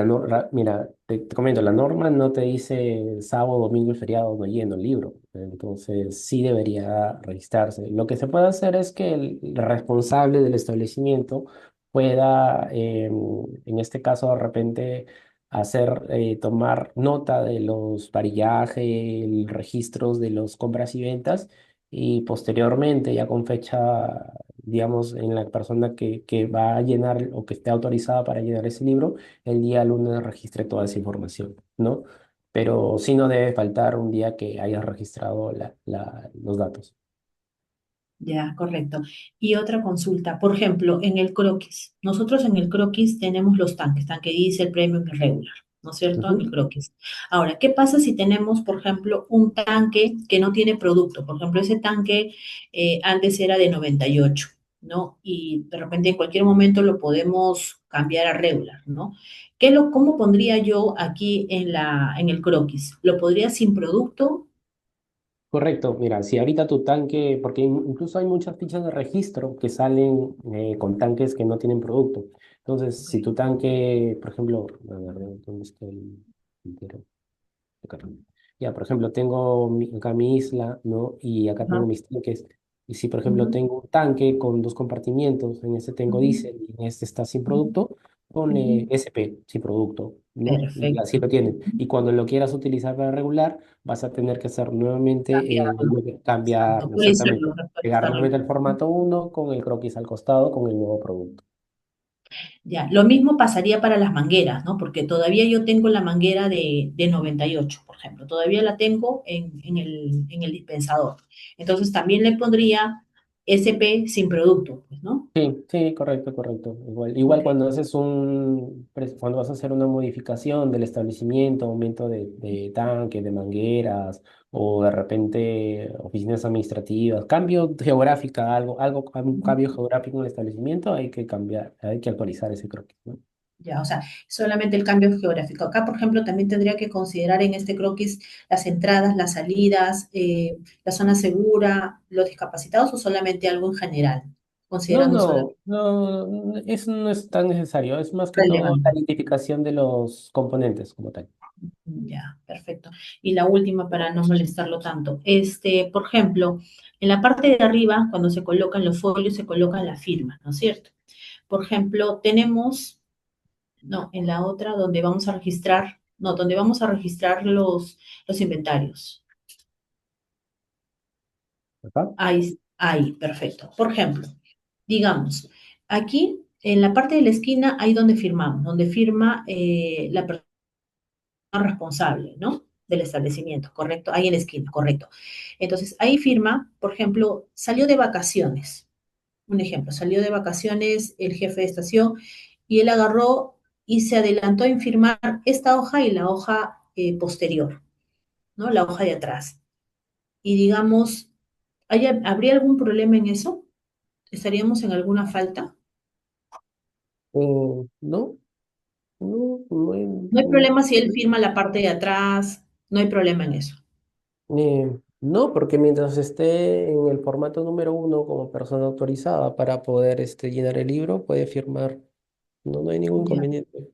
mira, te comento, la norma no te dice sábado, domingo y feriado no yendo el libro, entonces sí debería registrarse. Lo que se puede hacer es que el responsable del establecimiento pueda, en este caso, de repente, tomar nota de los varillajes, registros de los compras y ventas y posteriormente, ya con fecha, digamos, en la persona que va a llenar o que esté autorizada para llenar ese libro, el día lunes registre toda esa información, ¿no? Pero sí no debe faltar un día que hayas registrado los datos. Ya, correcto. Y otra consulta, por ejemplo, en el croquis. Nosotros en el croquis tenemos los tanques, tanque diésel, premium y regular, ¿no es cierto? En el Ujú. croquis. Ahora, ¿qué pasa si tenemos, por ejemplo, un tanque que no tiene producto? Por ejemplo, ese tanque antes era de 98, ¿no? Y de repente en cualquier momento lo podemos cambiar a regular, ¿no? ¿Cómo pondría yo aquí en el croquis? ¿Lo podría sin producto? Correcto, mira, si ahorita tu tanque, porque incluso hay muchas fichas de registro que salen con tanques que no tienen producto. Entonces, Ok. si tu tanque, por ejemplo, a ver, ¿dónde está el entero? Acá. Ya, por ejemplo, tengo acá mi isla, ¿no? Y acá tengo Ajá. mis tanques. Y si, por ejemplo, Ujú, tengo un tanque con dos compartimientos, en este tengo ujú, diésel y en este está sin ujú. producto, Pone SP, sin producto, ¿no? Y así Perfecto. lo tienes. Y cuando lo quieras utilizar para regular, vas a tener que hacer nuevamente, Cambiarlo. Exacto. cambiarlo, Actualizarlo, exactamente. Pegar actualizarlo. nuevamente el formato uno con el croquis al costado con el nuevo producto. Ya, lo mismo pasaría para las mangueras, ¿no? Porque todavía yo tengo la manguera de 98, por ejemplo, todavía la tengo en el dispensador. Entonces también le pondría SP sin producto, pues, ¿no? Sí, sí, correcto, correcto. Igual Ok. cuando haces cuando vas a hacer una modificación del establecimiento, aumento de tanques, de mangueras, o de repente oficinas administrativas, cambio geográfica, un cambio geográfico en el establecimiento, hay que cambiar, hay que actualizar ese croquis, ¿no? Ya, o sea, solamente el cambio geográfico. Acá, por ejemplo, también tendría que considerar en este croquis las entradas, las salidas, la zona segura, los discapacitados o solamente algo en general, No, considerando solamente no, no, eso no es tan necesario, es más que todo la relevante. identificación de los componentes como tal. Ya, perfecto. Y la última para no molestarlo tanto. Por ejemplo, en la parte de arriba, cuando se colocan los folios, se coloca la firma, ¿no es cierto? Por ejemplo, tenemos, no, en la otra donde vamos a registrar, no, donde vamos a registrar los inventarios. ¿Acá? Ahí, perfecto. Por ejemplo, digamos, aquí en la parte de la esquina, ahí donde firmamos, donde firma la persona responsable, ¿no? Del establecimiento, ¿correcto? Ahí en la esquina, correcto. Entonces, ahí firma, por ejemplo, salió de vacaciones. Un ejemplo, salió de vacaciones el jefe de estación y él agarró y se adelantó en firmar esta hoja y la hoja posterior, ¿no? La hoja de atrás. Y digamos, ¿habría algún problema en eso? ¿Estaríamos en alguna falta? No, no, no hay, No hay problema si él firma la parte de atrás, no hay problema en eso. no, porque mientras esté en el formato número uno como persona autorizada para poder llenar el libro, puede firmar. No, no hay ningún Ya. inconveniente.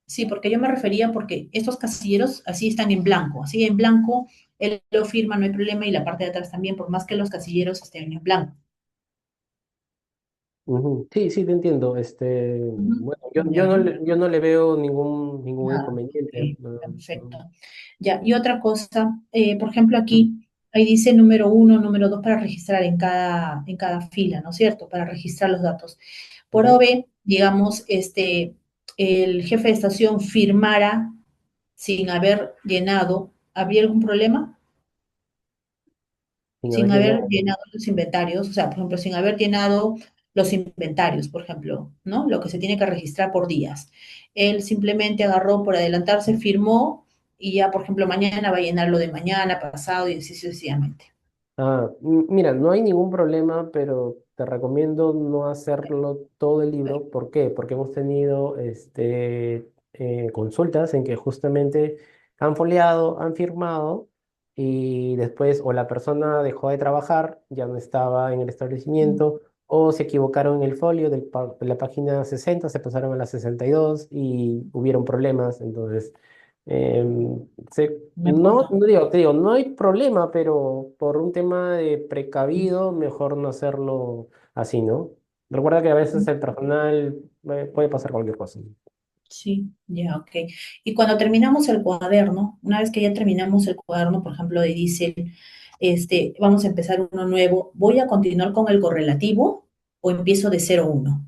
Sí, porque yo me refería porque estos casilleros así están en blanco, así en blanco, él lo firma, no hay problema, y la parte de atrás también, por más que los casilleros estén en blanco. Ujú. Sí, sí, te entiendo. Ujú. Bueno, Ya, yo no le veo ningún nada, inconveniente. ok, No, perfecto. no. Ya, y otra cosa, por ejemplo, aquí, ahí dice número uno, número dos para registrar en cada fila, ¿no es cierto? Para registrar los datos. Por Ujú. OB, digamos, el jefe de estación firmara sin haber llenado, ¿habría algún problema? Sin haber Sin haber llenado. llenado los inventarios, o sea, por ejemplo, sin haber llenado los inventarios, por ejemplo, ¿no? Lo que se tiene que registrar por días. Él simplemente agarró por adelantarse, firmó y ya, por ejemplo, mañana va a llenar lo de mañana, pasado y así sucesivamente. Mira, no hay ningún problema, pero te recomiendo no hacerlo todo el libro. ¿Por qué? Porque hemos tenido consultas en que justamente han foliado, han firmado y después o la persona dejó de trabajar, ya no estaba en el establecimiento, o se equivocaron en el folio de la página 60, se pasaron a la 62 y hubieron problemas. Entonces, Me apunto. te digo, no hay problema, pero por un tema de precavido, mejor no hacerlo así, ¿no? Recuerda que a veces el personal puede pasar cualquier cosa. Sí, ya, ok. Y cuando terminamos el cuaderno, una vez que ya terminamos el cuaderno, por ejemplo, de diésel, vamos a empezar uno nuevo, ¿voy a continuar con el correlativo o empiezo de 0 1?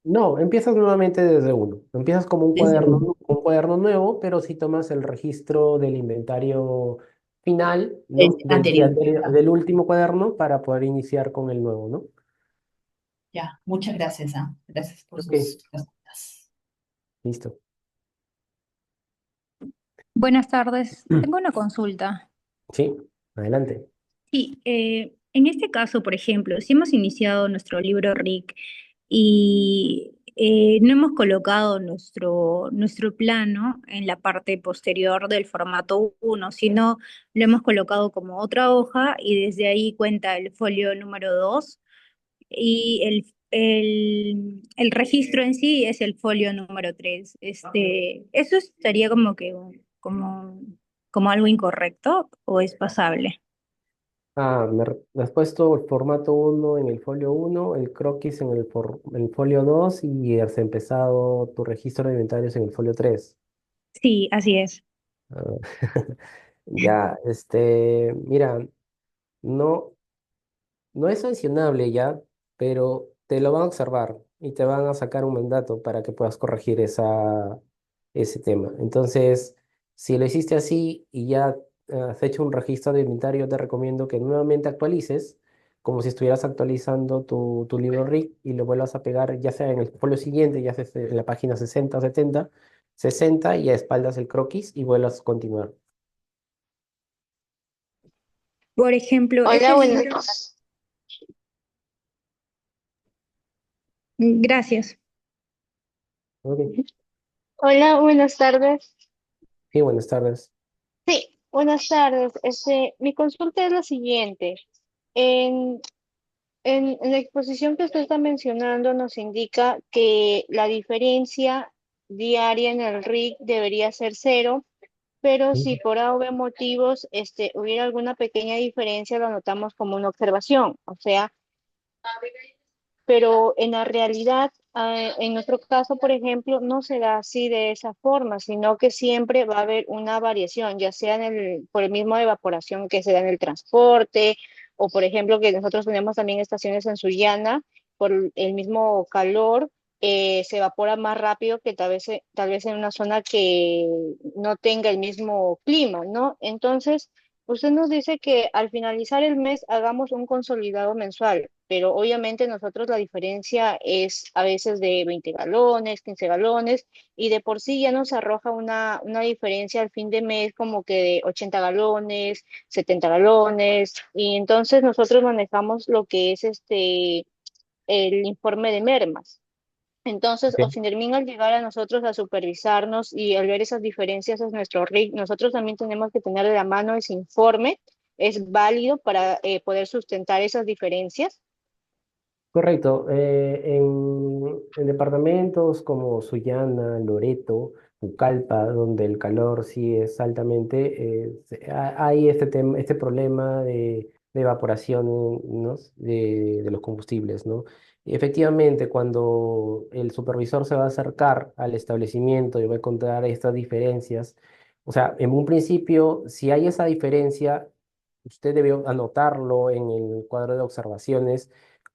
No, empiezas nuevamente desde uno. Empiezas como Desde uno. un cuaderno nuevo, pero si tomas el registro del inventario final, ¿no? Anterior. Del último cuaderno para poder iniciar con el nuevo, ¿no? Ya, muchas gracias, ¿ah? Gracias por Ok, sus respuestas. listo. Buenas tardes. Tengo una consulta. Sí, adelante. Sí, en este caso, por ejemplo, si hemos iniciado nuestro libro RIC y no hemos colocado nuestro plano en la parte posterior del formato uno, sino lo hemos colocado como otra hoja y desde ahí cuenta el folio número 2 y el registro en sí es el folio número 3. ¿Eso estaría como que como algo incorrecto o es pasable? Me has puesto el formato uno en el folio uno, el croquis en el folio 2 y has empezado tu registro de inventarios en el folio 3. Sí, así es. Ah, ya, mira, no. No es sancionable ya, pero te lo van a observar y te van a sacar un mandato para que puedas corregir ese tema. Entonces, si lo hiciste así y ya has hecho un registro de inventario, te recomiendo que nuevamente actualices, como si estuvieras actualizando tu libro RIC y lo vuelvas a pegar, ya sea en el folio siguiente, ya sea en la página 60 o 70, 60 y a espaldas el croquis y vuelvas a continuar. Por ejemplo, Hola, este buenas, libro, gracias. Ok. hola, buenas tardes. Sí, buenas tardes. Sí, buenas tardes. Mi consulta es la siguiente. En, en la exposición que usted está mencionando nos indica que la diferencia diaria en el RIC debería ser cero, pero si por A o B motivos hubiera alguna pequeña diferencia, lo anotamos como una observación. O sea, pero en la realidad, en nuestro caso, por ejemplo, no se da así de esa forma, sino que siempre va a haber una variación, ya sea por el mismo evaporación que se da en el transporte, o por ejemplo, que nosotros tenemos también estaciones en Sullana, por el mismo calor, se evapora más rápido que tal vez en una zona que no tenga el mismo clima, ¿no? Entonces, usted nos dice que al finalizar el mes hagamos un consolidado mensual, pero obviamente nosotros la diferencia es a veces de 20 galones, 15 galones, y de por sí ya nos arroja una diferencia al fin de mes como que de 80 galones, 70 galones, y entonces nosotros manejamos lo que es el informe de mermas. Entonces, Ok. Osindermin al llegar a nosotros a supervisarnos y al ver esas diferencias en nuestro RIC, nosotros también tenemos que tener de la mano ese informe. ¿Es válido para poder sustentar esas diferencias? Correcto. En departamentos como Sullana, Loreto, Pucallpa, donde el calor sí es altamente, hay este problema de evaporación, ¿no? de los combustibles, ¿no? Y efectivamente, cuando el supervisor se va a acercar al establecimiento y va a encontrar estas diferencias, o sea, en un principio, si hay esa diferencia, usted debe anotarlo en el cuadro de observaciones.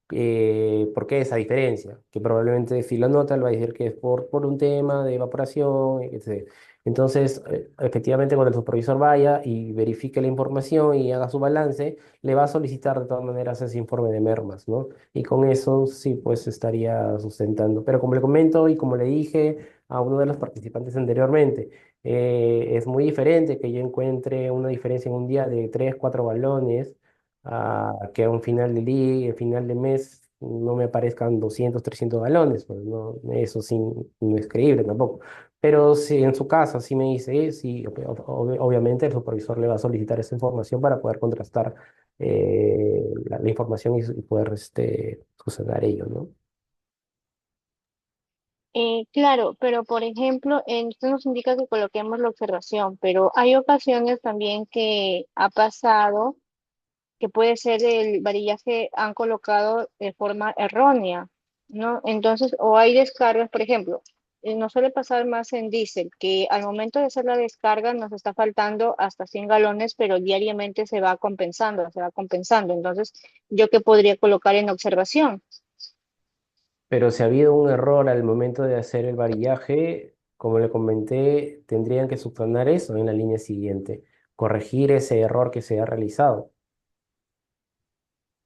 ¿Por qué esa diferencia? Que probablemente si lo nota, le va a decir que es por un tema de evaporación, etc. Entonces, efectivamente, cuando el supervisor vaya y verifique la información y haga su balance, le va a solicitar de todas maneras ese informe de mermas, ¿no? Y con eso sí, pues estaría sustentando. Pero como le comento y como le dije a uno de los participantes anteriormente, es muy diferente que yo encuentre una diferencia en un día de 3 4 balones que a un final de día, final de mes, no me aparezcan 200 300 galones, pues no, eso sí no es creíble tampoco. Pero si en su caso sí me dice, sí, obviamente el supervisor le va a solicitar esa información para poder contrastar la información y poder subsanar ello, ¿no? Claro, pero por ejemplo, usted nos indica que coloquemos la observación, pero hay ocasiones también que ha pasado que puede ser el varillaje han colocado de forma errónea, ¿no? Entonces, o hay descargas, por ejemplo, nos suele pasar más en diésel, que al momento de hacer la descarga nos está faltando hasta 100 galones, pero diariamente se va compensando, se va compensando. Entonces, ¿yo qué podría colocar en observación? Pero si ha habido un error al momento de hacer el varillaje, como le comenté, tendrían que subsanar eso en la línea siguiente, corregir ese error que se ha realizado.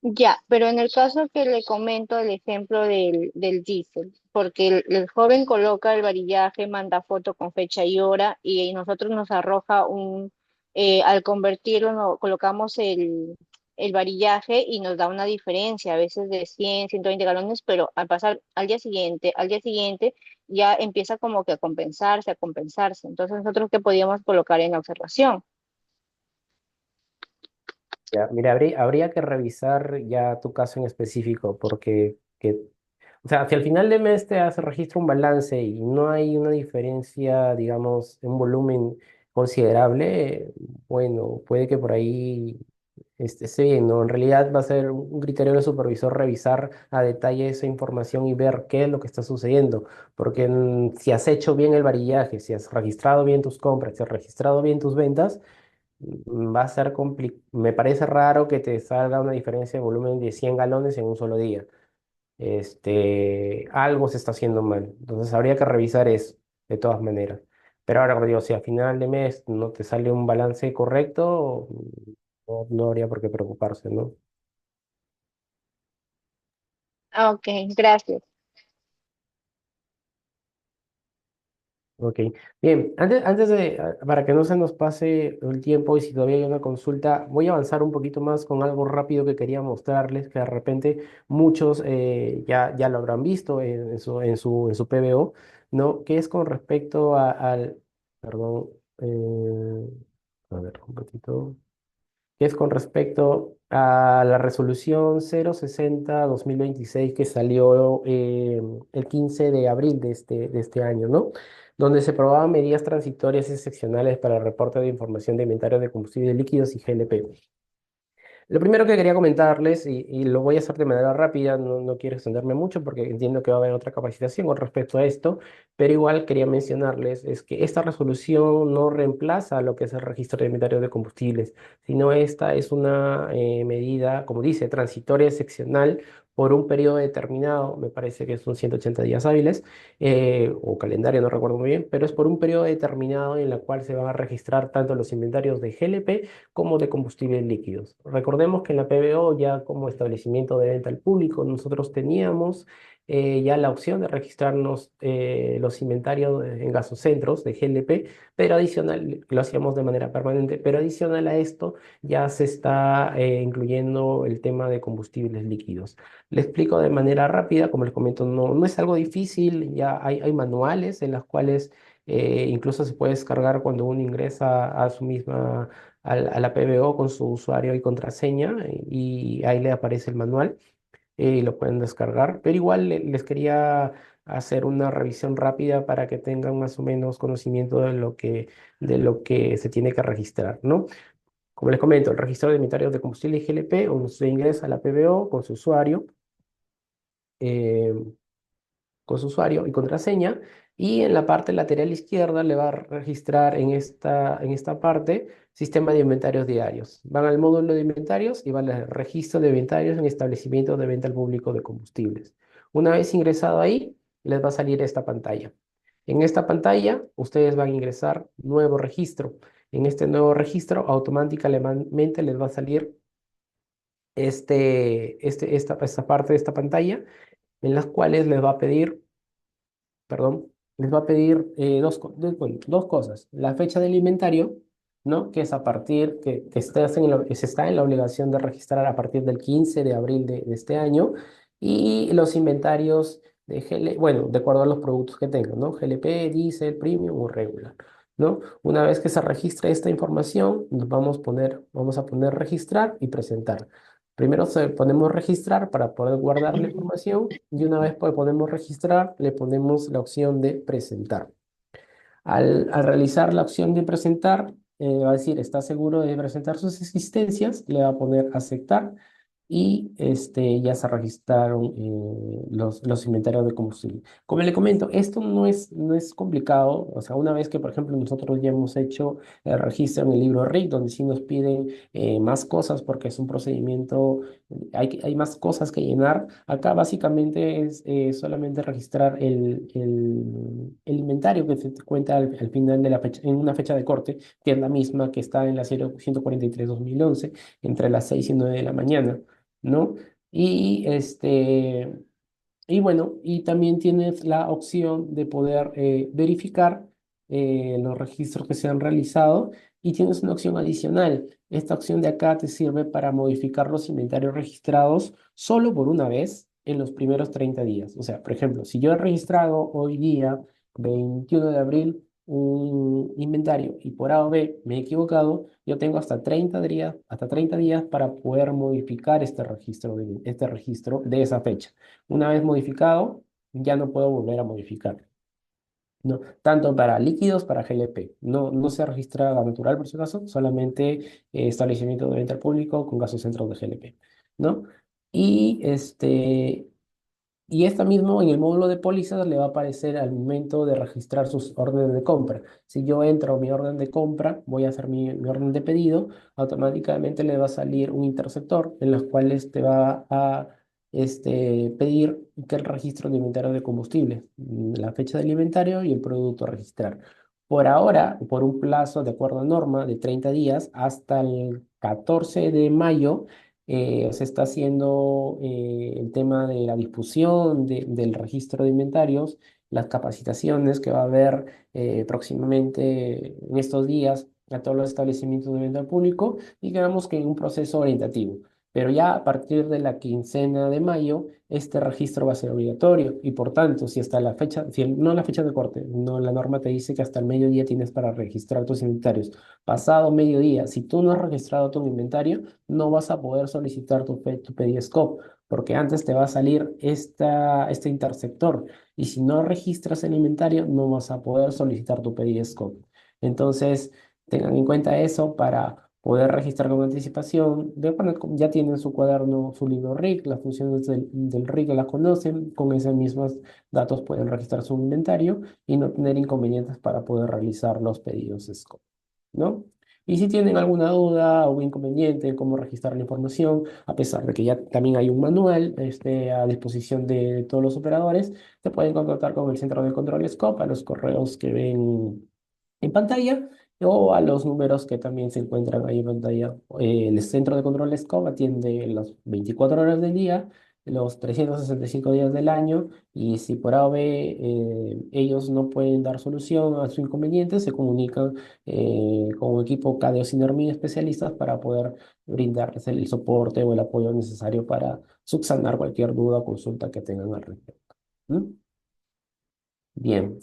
Ya, pero en el caso que le comento el ejemplo del diésel, porque el joven coloca el varillaje, manda foto con fecha y hora y nosotros nos arroja al convertirlo, colocamos el varillaje y nos da una diferencia, a veces de 100, 120 galones, pero al pasar al día siguiente ya empieza como que a compensarse, a compensarse. Entonces nosotros qué podíamos colocar en la observación. Ya, mira, habría que revisar ya tu caso en específico, porque o sea, si al final de mes te hace registro un balance y no hay una diferencia, digamos, en volumen considerable, bueno, puede que por ahí esté bien, ¿no? En realidad va a ser un criterio del supervisor revisar a detalle esa información y ver qué es lo que está sucediendo. Porque si has hecho bien el varillaje, si has registrado bien tus compras, si has registrado bien tus ventas, va a ser complicado. Me parece raro que te salga una diferencia de volumen de 100 galones en un solo día. Algo se está haciendo mal. Entonces habría que revisar eso, de todas maneras. Pero ahora, como digo, si a final de mes no te sale un balance correcto, no habría por qué preocuparse, ¿no? Ok, gracias. Ok, bien, para que no se nos pase el tiempo y si todavía hay una consulta, voy a avanzar un poquito más con algo rápido que quería mostrarles, que de repente muchos ya lo habrán visto en su PBO, ¿no? Que es con respecto perdón, a ver, un poquito, que es con respecto a la resolución 060-2026 que salió el 15 de abril de este año, ¿no? Donde se aprobaban medidas transitorias y excepcionales para el reporte de información de inventario de combustibles líquidos y GLP. Lo primero que quería comentarles, y lo voy a hacer de manera rápida, no quiero extenderme mucho porque entiendo que va a haber otra capacitación con respecto a esto, pero igual quería mencionarles, es que esta resolución no reemplaza lo que es el registro de inventario de combustibles, sino esta es una medida, como dice, transitoria excepcional por un periodo determinado, me parece que son 180 días hábiles, o calendario, no recuerdo muy bien, pero es por un periodo determinado en la cual se van a registrar tanto los inventarios de GLP como de combustibles líquidos. Recordemos que en la PBO, ya como establecimiento de venta al público, nosotros teníamos ya la opción de registrarnos los inventarios en gasocentros de GLP, pero adicional, lo hacíamos de manera permanente, pero adicional a esto ya se está incluyendo el tema de combustibles líquidos. Le explico de manera rápida, como les comento, no es algo difícil, ya hay manuales en las cuales incluso se puede descargar cuando uno ingresa a su misma a la PBO con su usuario y contraseña y ahí le aparece el manual y lo pueden descargar. Pero igual les quería hacer una revisión rápida para que tengan más o menos conocimiento de lo que se tiene que registrar, ¿no? Como les comento, el registro de inventarios de combustible y GLP, usted ingresa a la PBO eh, con su usuario y contraseña, y en la parte lateral izquierda le va a registrar en esta parte sistema de inventarios diarios. Van al módulo de inventarios y van al registro de inventarios en establecimientos de venta al público de combustibles. Una vez ingresado ahí, les va a salir esta pantalla. En esta pantalla, ustedes van a ingresar nuevo registro. En este nuevo registro, automáticamente les va a salir esta parte de esta pantalla, en las cuales les va a pedir, perdón, les va a pedir bueno, dos cosas. La fecha del inventario, ¿no? Que es a partir, que se está en la obligación de registrar a partir del 15 de abril de este año, y los inventarios de bueno, de acuerdo a los productos que tengan, ¿no? GLP, diésel, premium o regular, ¿no? Una vez que se registre esta información, vamos a poner registrar y presentar. Primero ponemos registrar para poder guardar la información y una vez que ponemos registrar, le ponemos la opción de presentar. Al realizar la opción de presentar, va a decir, ¿está seguro de presentar sus existencias? Le va a poner aceptar y ya se registraron los inventarios de combustible. Como le comento, esto no es complicado. O sea, una vez que, por ejemplo, nosotros ya hemos hecho el registro en el libro RIC, donde sí nos piden más cosas porque es un procedimiento, hay más cosas que llenar. Acá básicamente es solamente registrar el inventario que se te cuenta al final de la fecha, en una fecha de corte, que es la misma que está en la serie 143-2011, entre las 6 y 9 de la mañana, ¿no? Y bueno, y también tienes la opción de poder verificar los registros que se han realizado, y tienes una opción adicional. Esta opción de acá te sirve para modificar los inventarios registrados solo por una vez en los primeros 30 días. O sea, por ejemplo, si yo he registrado hoy día, 21 de abril, un inventario y por A o B me he equivocado, yo tengo hasta 30 días para poder modificar este registro de esa fecha. Una vez modificado, ya no puedo volver a modificar. ¿no? Tanto para líquidos, para GLP. No se registra gas natural, por si acaso, solamente establecimiento de venta al público con gasos centros de GLP, ¿no? Y y esta mismo en el módulo de pólizas le va a aparecer al momento de registrar sus órdenes de compra. Si yo entro a mi orden de compra, voy a hacer mi orden de pedido, automáticamente le va a salir un interceptor en los cuales te va a pedir que el registro de inventario de combustible, la fecha del inventario y el producto a registrar. Por ahora, por un plazo de acuerdo a norma de 30 días hasta el 14 de mayo, se está haciendo el tema de la difusión del registro de inventarios, las capacitaciones que va a haber próximamente en estos días a todos los establecimientos de venta al público y quedamos que en un proceso orientativo. Pero ya a partir de la quincena de mayo, este registro va a ser obligatorio y por tanto, si hasta la fecha, no la fecha de corte, no la norma te dice que hasta el mediodía tienes para registrar tus inventarios. Pasado mediodía, si tú no has registrado tu inventario, no vas a poder solicitar tu Pediscope, porque antes te va a salir este interceptor y si no registras el inventario, no vas a poder solicitar tu Pediscope. Entonces, tengan en cuenta eso para poder registrar con anticipación. Ya tienen su cuaderno, su libro RIC, las funciones del RIC las conocen, con esos mismos datos pueden registrar su inventario y no tener inconvenientes para poder realizar los pedidos SCOP, ¿no? Y si tienen alguna duda o inconveniente en cómo registrar la información, a pesar de que ya también hay un manual a disposición de todos los operadores, se pueden contactar con el centro de control SCOP a los correos que ven en pantalla o a los números que también se encuentran ahí en pantalla. El centro de control SCOP atiende las 24 horas del día, los 365 días del año, y si por A o B ellos no pueden dar solución a su inconveniente, se comunican con un equipo KDO Synermy especialistas para poder brindarles el soporte o el apoyo necesario para subsanar cualquier duda o consulta que tengan al respecto. ¿Mm? Bien,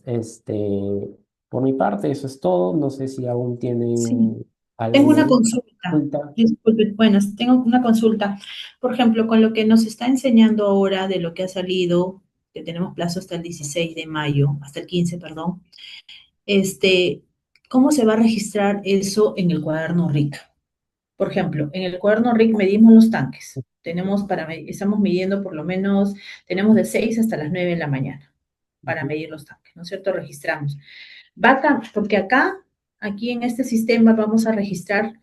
por mi parte eso es todo. No sé si aún Sí. tienen Tengo alguna una duda, consulta. consulta. Disculpe, bueno, tengo una consulta. Por ejemplo, con lo que nos está enseñando ahora de lo que ha salido, que tenemos plazo hasta el 16 de mayo, hasta el 15, perdón, este, ¿cómo se va a registrar eso en el cuaderno RIC? Por ejemplo, en el cuaderno RIC medimos los tanques. Estamos midiendo por lo menos, tenemos de 6 hasta las 9 de la mañana para medir los tanques, ¿no es cierto? Registramos. Porque aquí en este sistema vamos a registrar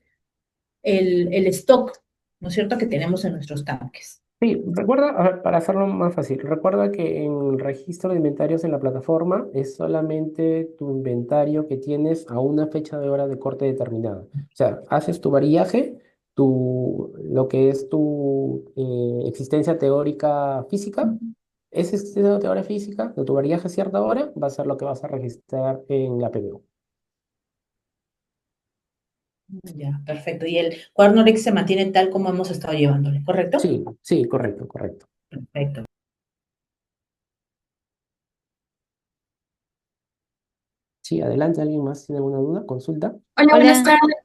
el stock, ¿no es cierto?, que tenemos en nuestros tanques. Sí, recuerda, a ver, para hacerlo más fácil, recuerda que en el registro de inventarios en la plataforma es solamente tu inventario que tienes a una fecha de hora de corte determinada. O sea, haces tu variaje, lo que es tu existencia teórica física, esa existencia teórica física de tu variaje a cierta hora va a ser lo que vas a registrar en la PBU. Ya, perfecto. Y el cuaderno RIC se mantiene tal como hemos estado llevándole, ¿correcto? Sí, sí, correcto, correcto. Perfecto. Sí, adelante, ¿alguien más tiene alguna duda? ¿Consulta? Hola, buenas Hola, tardes.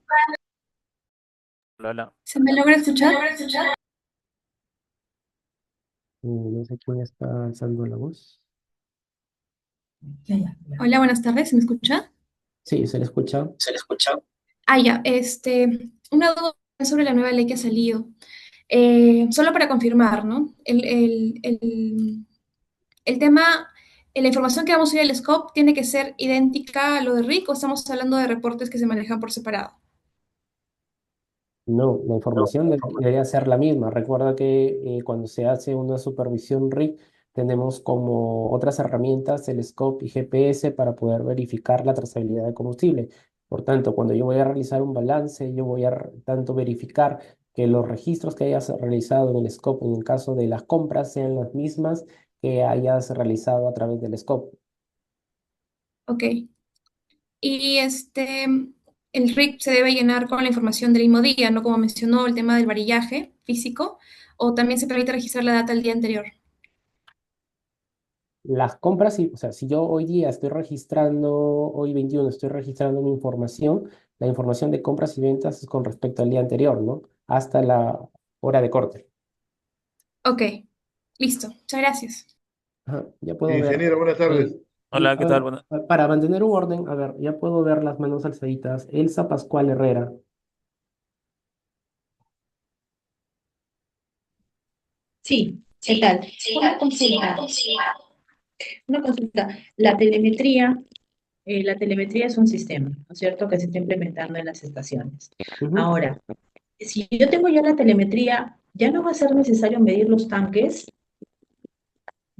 Hola, hola. ¿Se me logra escuchar? No sé quién está alzando la voz. Ya. Hola, buenas tardes. ¿Se me escucha? Sí, se le escucha. Ah, ya. Una duda sobre la nueva ley que ha salido. Solo para confirmar, ¿no? El tema, la información que vamos a ir al SCOP tiene que ser idéntica a lo de RIC o estamos hablando de reportes que se manejan por separado. No, la información debería ser la misma. Recuerda que cuando se hace una supervisión RIC, tenemos como otras herramientas el SCOP y GPS para poder verificar la trazabilidad de combustible. Por tanto, cuando yo voy a realizar un balance, yo voy a tanto verificar que los registros que hayas realizado en el SCOP, en el caso de las compras, sean las mismas que hayas realizado a través del SCOP. Ok. Y el RIC se debe llenar con la información del mismo día, ¿no? Como mencionó el tema del varillaje físico, o también se permite registrar la data el día anterior. Las compras, sí, o sea, si yo hoy día estoy registrando, hoy 21 estoy registrando mi información, la información de compras y ventas es con respecto al día anterior, ¿no? Hasta la hora de corte. Ok, listo. Muchas gracias. Ajá, ya puedo ver. Ingeniero, buenas tardes. Y Hola, a ¿qué tal? ver, para mantener un orden, a ver, ya puedo ver las manos alzaditas. Elsa Pascual Herrera. Sí, ¿qué tal? Una consulta, una consulta. La telemetría es un sistema, ¿no es cierto?, que se está implementando en las estaciones. Ujú. Ahora, si yo tengo ya la telemetría, ¿ya no va a ser necesario medir los tanques?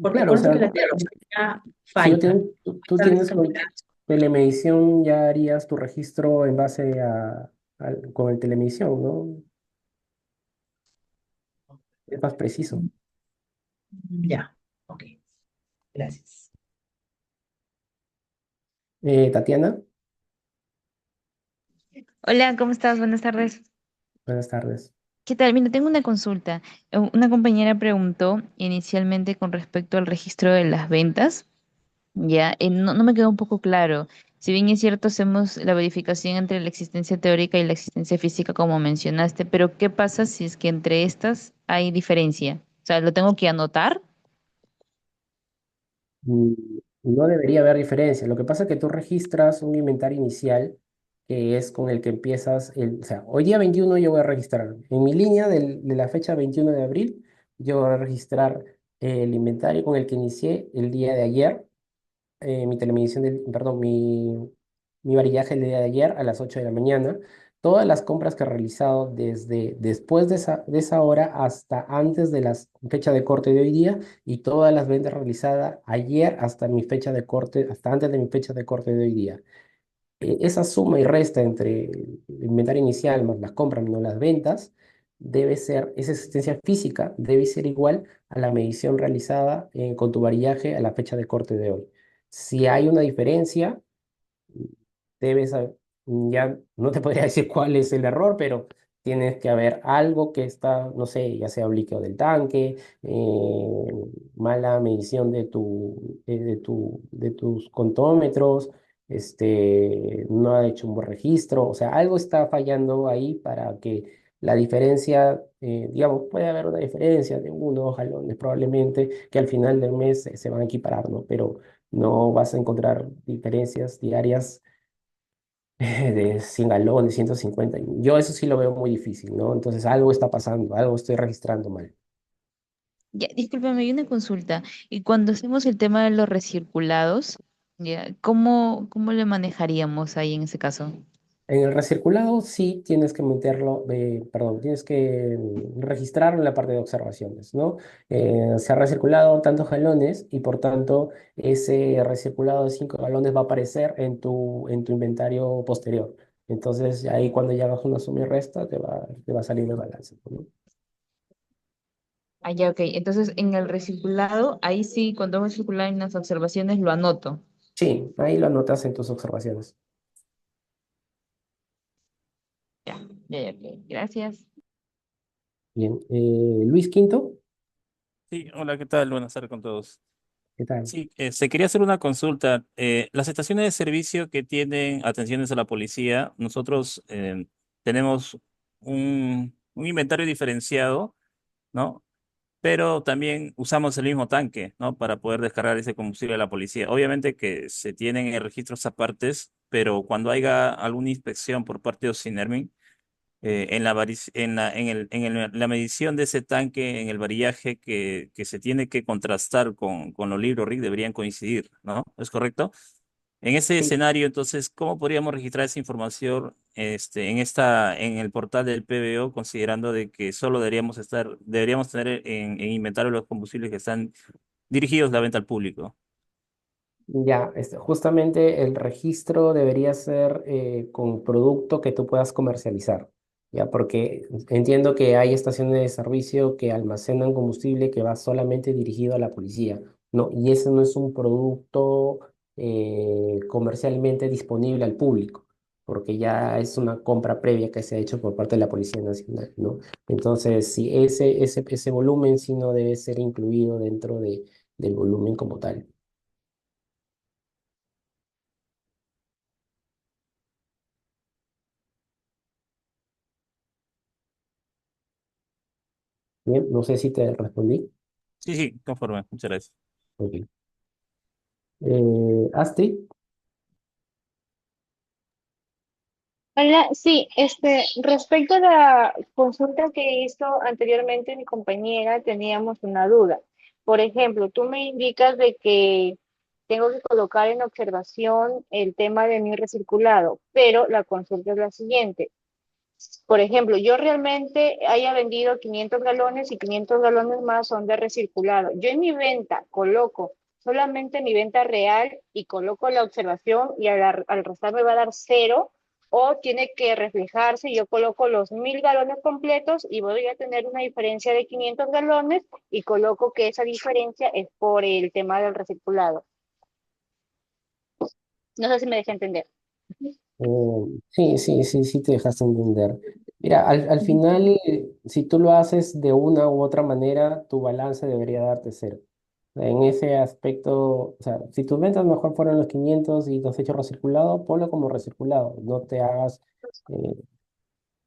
Porque Claro, o acuérdate sea, que la telemetría si falta, va tú a estar tienes con desactualizada. telemedición, ya harías tu registro en base con el telemedición, ¿no? Es más preciso. Ya, ok, gracias. Tatiana, Hola, ¿cómo estás? Buenas tardes. buenas tardes. ¿Qué tal? Mira, tengo una consulta. Una compañera preguntó inicialmente con respecto al registro de las ventas. Ya, no me quedó un poco claro. Si bien es cierto, hacemos la verificación entre la existencia teórica y la existencia física, como mencionaste, pero ¿qué pasa si es que entre estas hay diferencia? O sea, ¿lo tengo que anotar? Mm, No debería haber diferencia. Lo que pasa es que tú registras un inventario inicial que es con el que empiezas o sea, hoy día 21 yo voy a registrar. En mi línea de la fecha 21 de abril, yo voy a registrar el inventario con el que inicié el día de ayer, mi telemedicina, perdón, mi varillaje el día de ayer a las 8 de la mañana. Todas las compras que he realizado desde después de esa hora hasta antes de la fecha de corte de hoy día y todas las ventas realizadas ayer hasta mi fecha de corte, hasta antes de mi fecha de corte de hoy día. Esa suma y resta entre el inventario inicial más las compras menos las ventas esa existencia física debe ser igual a la medición realizada con tu varillaje a la fecha de corte de hoy. Si hay una diferencia, debes, ya no te podría decir cuál es el error, pero tienes que haber algo que está, no sé, ya sea líquido del tanque, mala medición de tus contómetros, no ha hecho un buen registro, o sea, algo está fallando ahí para que la diferencia, digamos, puede haber una diferencia de 1 o 2 galones probablemente que al final del mes se van a equiparar, ¿no? Pero no vas a encontrar diferencias diarias de 100 galones, 150. Yo eso sí lo veo muy difícil, ¿no? Entonces algo está pasando, algo estoy registrando mal. Ya, discúlpame, hay una consulta. Y cuando hacemos el tema de los recirculados, ya, ¿cómo le manejaríamos ahí en ese caso? En el recirculado sí tienes que meterlo, perdón, tienes que registrarlo en la parte de observaciones, ¿no? Se ha recirculado tantos galones y por tanto ese recirculado de 5 galones va a aparecer en tu inventario posterior. Entonces ahí cuando ya hagas una suma y resta te va a salir el balance, ¿no? Ah, ya, ok. Entonces, en el recirculado, ahí sí, cuando hago el circulado en las observaciones, lo anoto. Sí, ahí lo anotas en tus observaciones. Ya, ya, ok. Gracias. Bien. Luis Quinto, Sí, hola, ¿qué tal? Buenas tardes con todos. ¿qué tal? Sí, se quería hacer una consulta. Las estaciones de servicio que tienen atenciones a la policía, nosotros tenemos un inventario diferenciado, ¿no? Pero también usamos el mismo tanque, ¿no? Para poder descargar ese combustible a la policía. Obviamente que se tienen registros apartes, pero cuando haya alguna inspección por parte de Ocinermin, en la, la medición de ese tanque, en el varillaje que se tiene que contrastar con los libros RIC deberían coincidir, ¿no? ¿Es correcto? En ese Sí. escenario, entonces, ¿cómo podríamos registrar esa información en el portal del PBO, considerando de que solo deberíamos tener en inventario los combustibles que están dirigidos a la venta al público? Ya, justamente el registro debería ser con producto que tú puedas comercializar, ya, porque entiendo que hay estaciones de servicio que almacenan combustible que va solamente dirigido a la policía, ¿no? Y ese no es un producto comercialmente disponible al público, porque ya es una compra previa que se ha hecho por parte de la Policía Nacional, ¿no? Entonces, si ese volumen sí no debe ser incluido dentro del volumen como tal. Bien, no sé si te respondí. Sí, sí, conforme. Muchas gracias. Ok. Astrid, Hola, sí, respecto a la consulta que hizo anteriormente mi compañera, teníamos una duda. Por ejemplo, tú me indicas de que tengo que colocar en observación el tema de mi recirculado, pero la consulta es la siguiente. Por ejemplo, yo realmente haya vendido 500 galones y 500 galones más son de recirculado. Yo en mi venta coloco solamente mi venta real y coloco la observación y al restar me va a dar cero, o tiene que reflejarse, yo coloco los 1000 galones completos y voy a tener una diferencia de 500 galones y coloco que esa diferencia es por el tema del recirculado. No sé si me deja entender. sí, sí, sí, sí te dejaste entender. Mira, al final, si tú lo haces de una u otra manera, tu balance debería darte cero. En ese aspecto, o sea, si tus ventas mejor fueron los 500 y los has hecho recirculado, ponlo como recirculado. No te hagas, eh,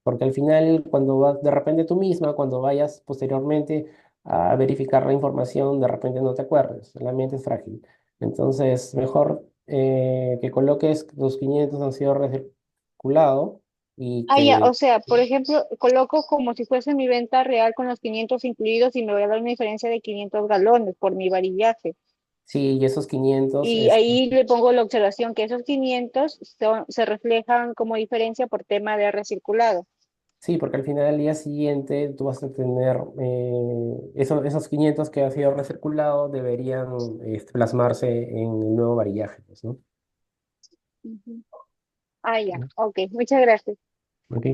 porque al final, cuando vas, de repente tú misma, cuando vayas posteriormente a verificar la información, de repente no te acuerdes. La mente es frágil. Entonces, mejor que coloques los 500 han sido recirculados y Ah, ya, o que sea, por ejemplo, coloco como si fuese mi venta real con los 500 incluidos y me voy a dar una diferencia de 500 galones por mi varillaje. sí, y esos 500 Y ahí le pongo la observación que esos 500 se reflejan como diferencia por tema de recirculado. sí, porque al final del día siguiente tú vas a tener esos 500 que han sido recirculados deberían plasmarse en el nuevo varillaje, pues, ¿no? Ujú. Ah, ya, ok, muchas gracias. Ok.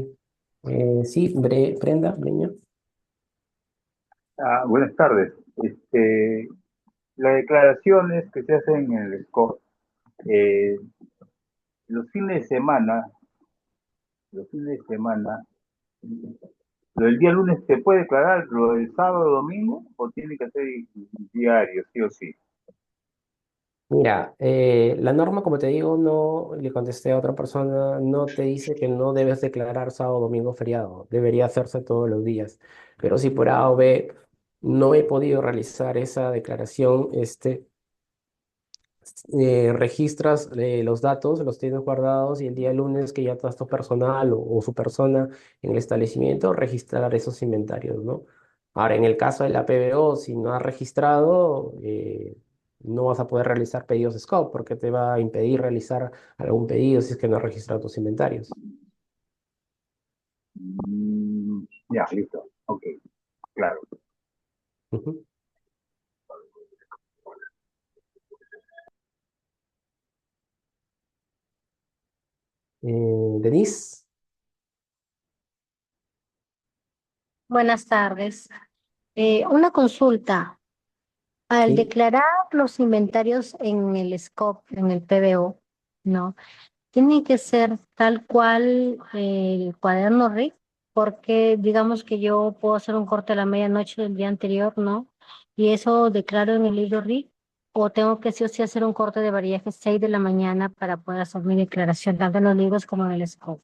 Sí, Brenda, Breña. Buenas tardes. Las declaraciones que se hacen en el SCOR, eh, los fines de semana, los fines de semana, lo del día lunes se puede declarar, lo del sábado, domingo, o tiene que ser diario, sí o sí. Mira, la norma, como te digo, no le contesté a otra persona, no te dice que no debes declarar sábado, domingo, feriado. Debería hacerse todos los días. Pero si por A o B no he podido realizar esa declaración, registras los datos, los tienes guardados y el día lunes que ya está tu personal o su persona en el establecimiento, registrar esos inventarios, ¿no? Ahora, en el caso de la PBO, si no has registrado, no vas a poder realizar pedidos de scope porque te va a impedir realizar algún pedido si es que no has registrado tus inventarios. Ya, listo. Ok, claro. Ujú. Denise, Buenas tardes. Una consulta. Al sí. declarar los inventarios en el SCOP, en el PBO, ¿no? Tiene que ser tal cual el cuaderno RIC, porque digamos que yo puedo hacer un corte a la medianoche del día anterior, ¿no? Y eso declaro en el libro RIC, o tengo que sí o sí hacer un corte de variaje 6 de la mañana para poder hacer mi declaración, tanto en los libros como en el SCOP.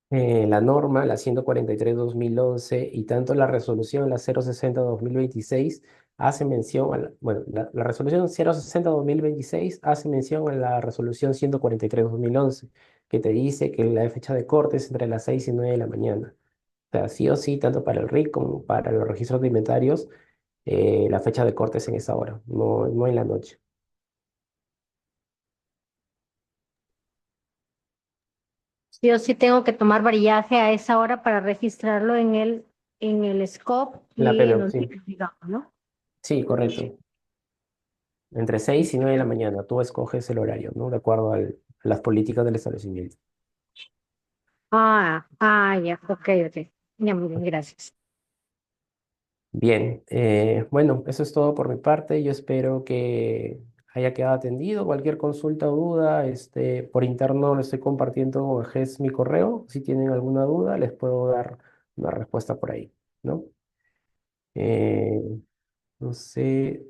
La norma, la 143/2011 y tanto la resolución, la 060/2026, hace mención a bueno, la resolución 060/2026 hace mención a la resolución 143/2011, que te dice que la fecha de corte es entre las 6 y 9 de la mañana. O sea, sí o sí, tanto para el RIC como para los registros de inventarios, la fecha de corte es en esa hora, no en la noche. Sí o sí tengo que tomar variaje a esa hora para registrarlo en el SCOP La y en PBO, los sí. libros, digamos, ¿no? Sí, correcto. Entre 6 y 9 de la mañana, tú escoges el horario, ¿no? De acuerdo a las políticas del establecimiento. Ya, ok, ok. Ya, muy bien, gracias. Bien, bueno, eso es todo por mi parte. Yo espero que haya quedado atendido. Cualquier consulta o duda, por interno le estoy compartiendo con GES mi correo. Si tienen alguna duda, les puedo dar una respuesta por ahí, ¿no? Eh, no sé,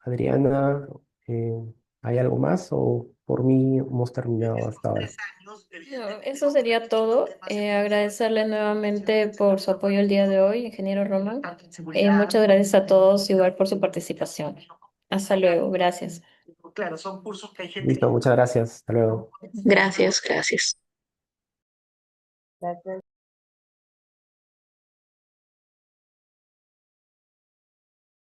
Adriana, eh, ¿hay algo más o por mí hemos terminado hasta ahora? No, eso sería todo. Agradecerle nuevamente por su apoyo el día de hoy, ingeniero Roman. Muchas gracias a todos igual por su participación. Hasta luego, gracias. Claro, son cursos que hay gente Listo, muchas gracias. Hasta luego. Gracias, gracias. Gracias.